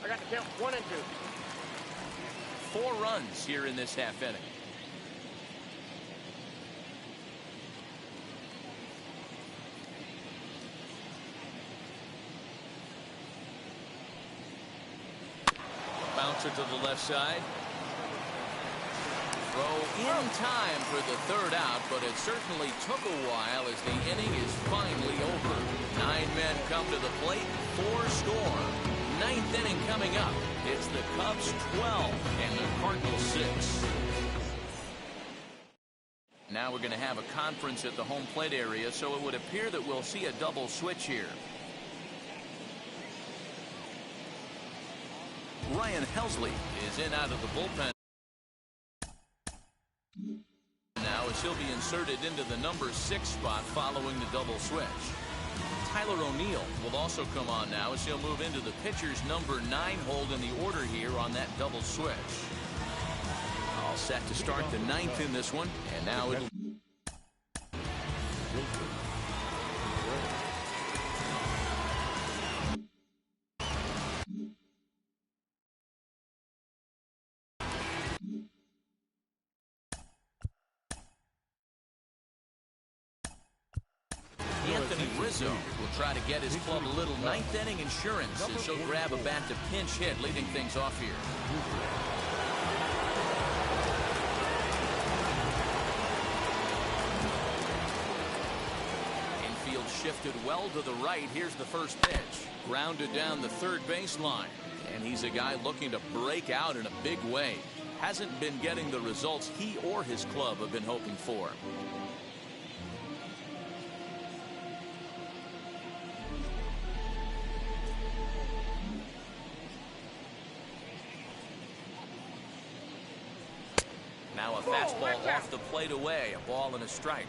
I got the count 1 and 2. 4 runs here in this half inning. Bouncer to the left side. Throw in time for the third out, but it certainly took a while as the inning is finally over. 9 men come to the plate, 4 score. 9th inning coming up. It's the Cubs 12 and the Cardinals 6. Now we're going to have a conference at the home plate area, so it would appear that we'll see a double switch here. Ryan Helsley is in out of the bullpen now, as he'll be inserted into the number 6 spot following the double switch. Tyler O'Neill will also come on now, as he'll move into the pitcher's number 9 hold in the order here on that double switch. All set to start the 9th in this one, and now it'll Rizzo will try to get his club a little 9th inning insurance as he'll grab a bat to pinch hit, leading things off here. Infield shifted well to the right. Here's the first pitch. Grounded down the third baseline. And he's a guy looking to break out in a big way. Hasn't been getting the results he or his club have been hoping for. Now a fastball off the plate away. A ball and a strike.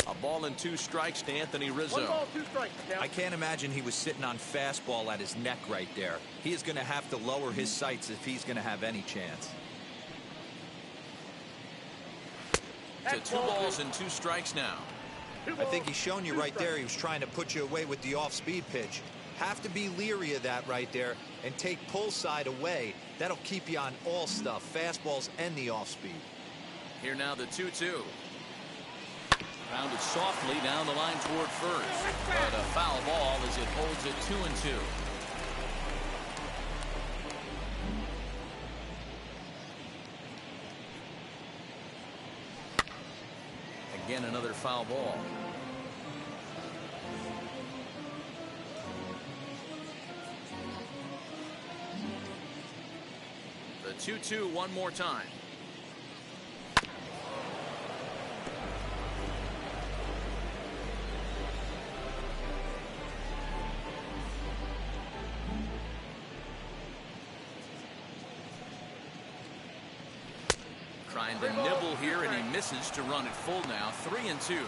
A ball and 2 strikes to Anthony Rizzo. 1 ball, 2 strikes. I can't imagine he was sitting on fastball at his neck right there. He is going to have to lower his sights if he's going to have any chance. To 2 balls and 2 strikes now. I think he's shown you right there he was trying to put you away with the off-speed pitch. Have to be leery of that right there and take pull side away. That'll keep you on all stuff, fastballs and the off-speed. Here now the 2-2. Rounded softly down the line toward first. But a foul ball as it holds it 2-2. Again, another foul ball. The 2-2 one more time. Trying to nibble here, and he misses to run it full now. 3-2.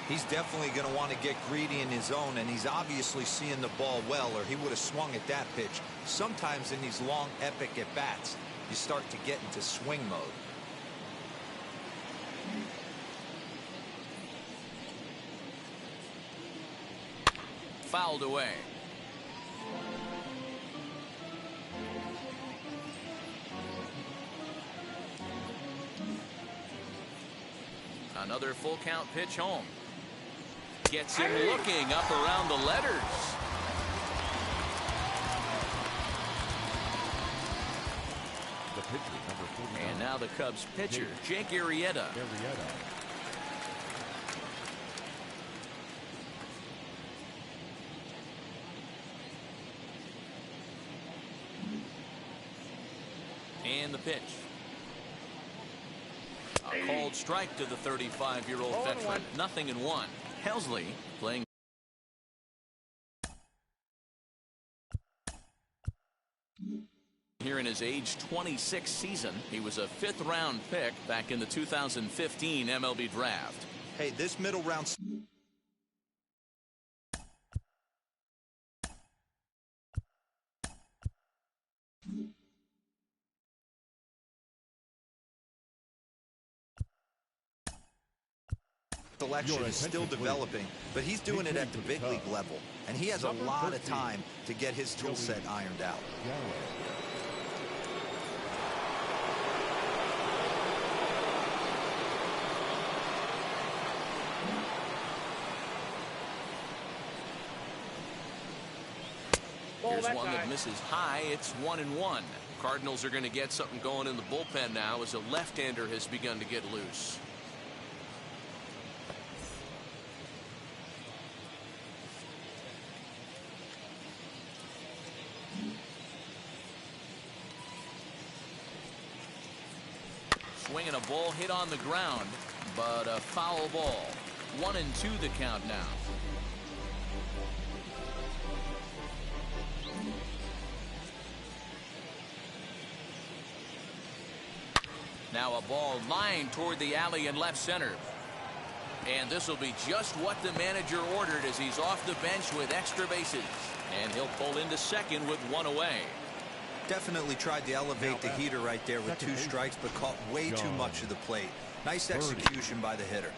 He's definitely going to want to get greedy in his zone, and he's obviously seeing the ball well, or he would have swung at that pitch. Sometimes in these long, epic at-bats, you start to get into swing mode. Fouled away. Another full count pitch home. Gets him looking up around the letters. The pitcher, number 49. And now the Cubs pitcher, Jake Arrieta. And the pitch. A called strike to the 35-year-old veteran. 0-1. Helsley playing. Here in his age 26 season, he was a 5th-round pick back in the 2015 MLB draft. Hey, this middle round selection is still developing, but he's doing it at the big league level, and he has a lot of time to get his tool set ironed out. Here's one that misses high. It's 1-1. Cardinals are going to get something going in the bullpen now as a left-hander has begun to get loose. Swinging a ball hit on the ground, but a foul ball. 1-2 the count now. Now a ball lined toward the alley in left center. And this will be just what the manager ordered as he's off the bench with extra bases. And he'll pull into second with one away. Definitely tried to elevate the heater right there with 2 strikes, but caught way too much of the plate. Nice execution by the hitter.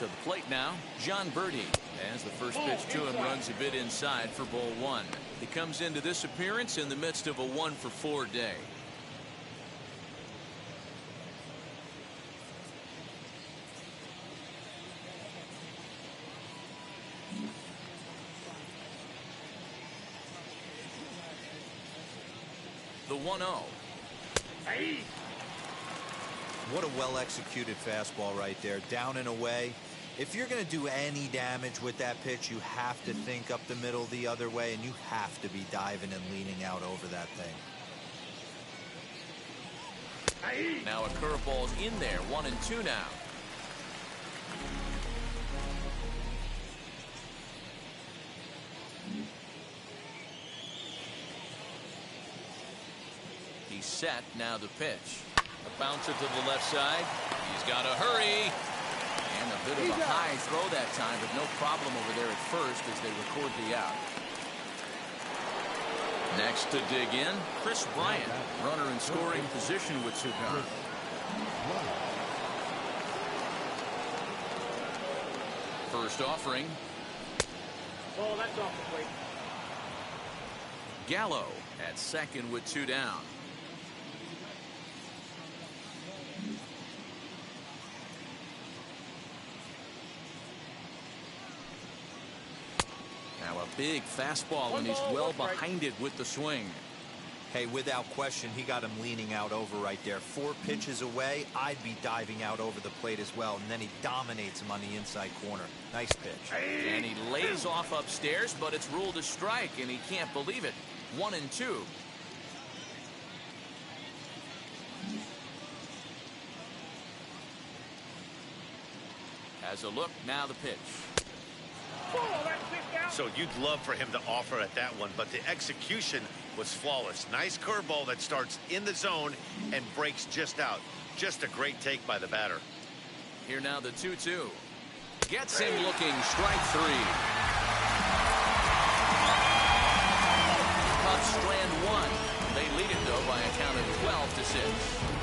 To the plate now, John Birdie. As the first pitch to him runs a bit inside for ball one. He comes into this appearance in the midst of a 1-for-4 day. The 1-0. What a well-executed fastball right there. Down and away. If you're going to do any damage with that pitch, you have to think up the middle the other way, and you have to be diving and leaning out over that thing. Now a curveball's in there. 1-2 now. He's set. Now the pitch. A bouncer to the left side. He's got to hurry. And a bit of a high throw that time, but no problem over there at first as they record the out. Next to dig in, Chris Bryant. Runner in scoring position with two gone. First offering. Oh, that's off the plate. Gallo at second with two down. Now a big fastball, and he's well behind it with the swing. Hey, without question, he got him leaning out over right there. 4 pitches away, I'd be diving out over the plate as well, and then he dominates him on the inside corner. Nice pitch. And he lays off upstairs, but it's ruled a strike, and he can't believe it. 1-2. Has a look, now the pitch. So you'd love for him to offer at that one, but the execution was flawless. Nice curveball that starts in the zone and breaks just out. Just a great take by the batter. Here now the 2-2. Gets him looking. Strike three. Cubs strand one. They lead it though by a count of 12-6.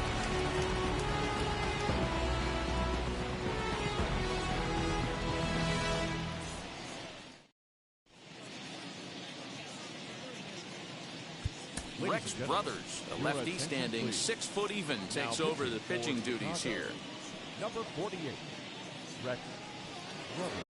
Rex Brothers, a lefty standing 6 foot even, takes over the pitching duties here. Number 48, Rex Brothers.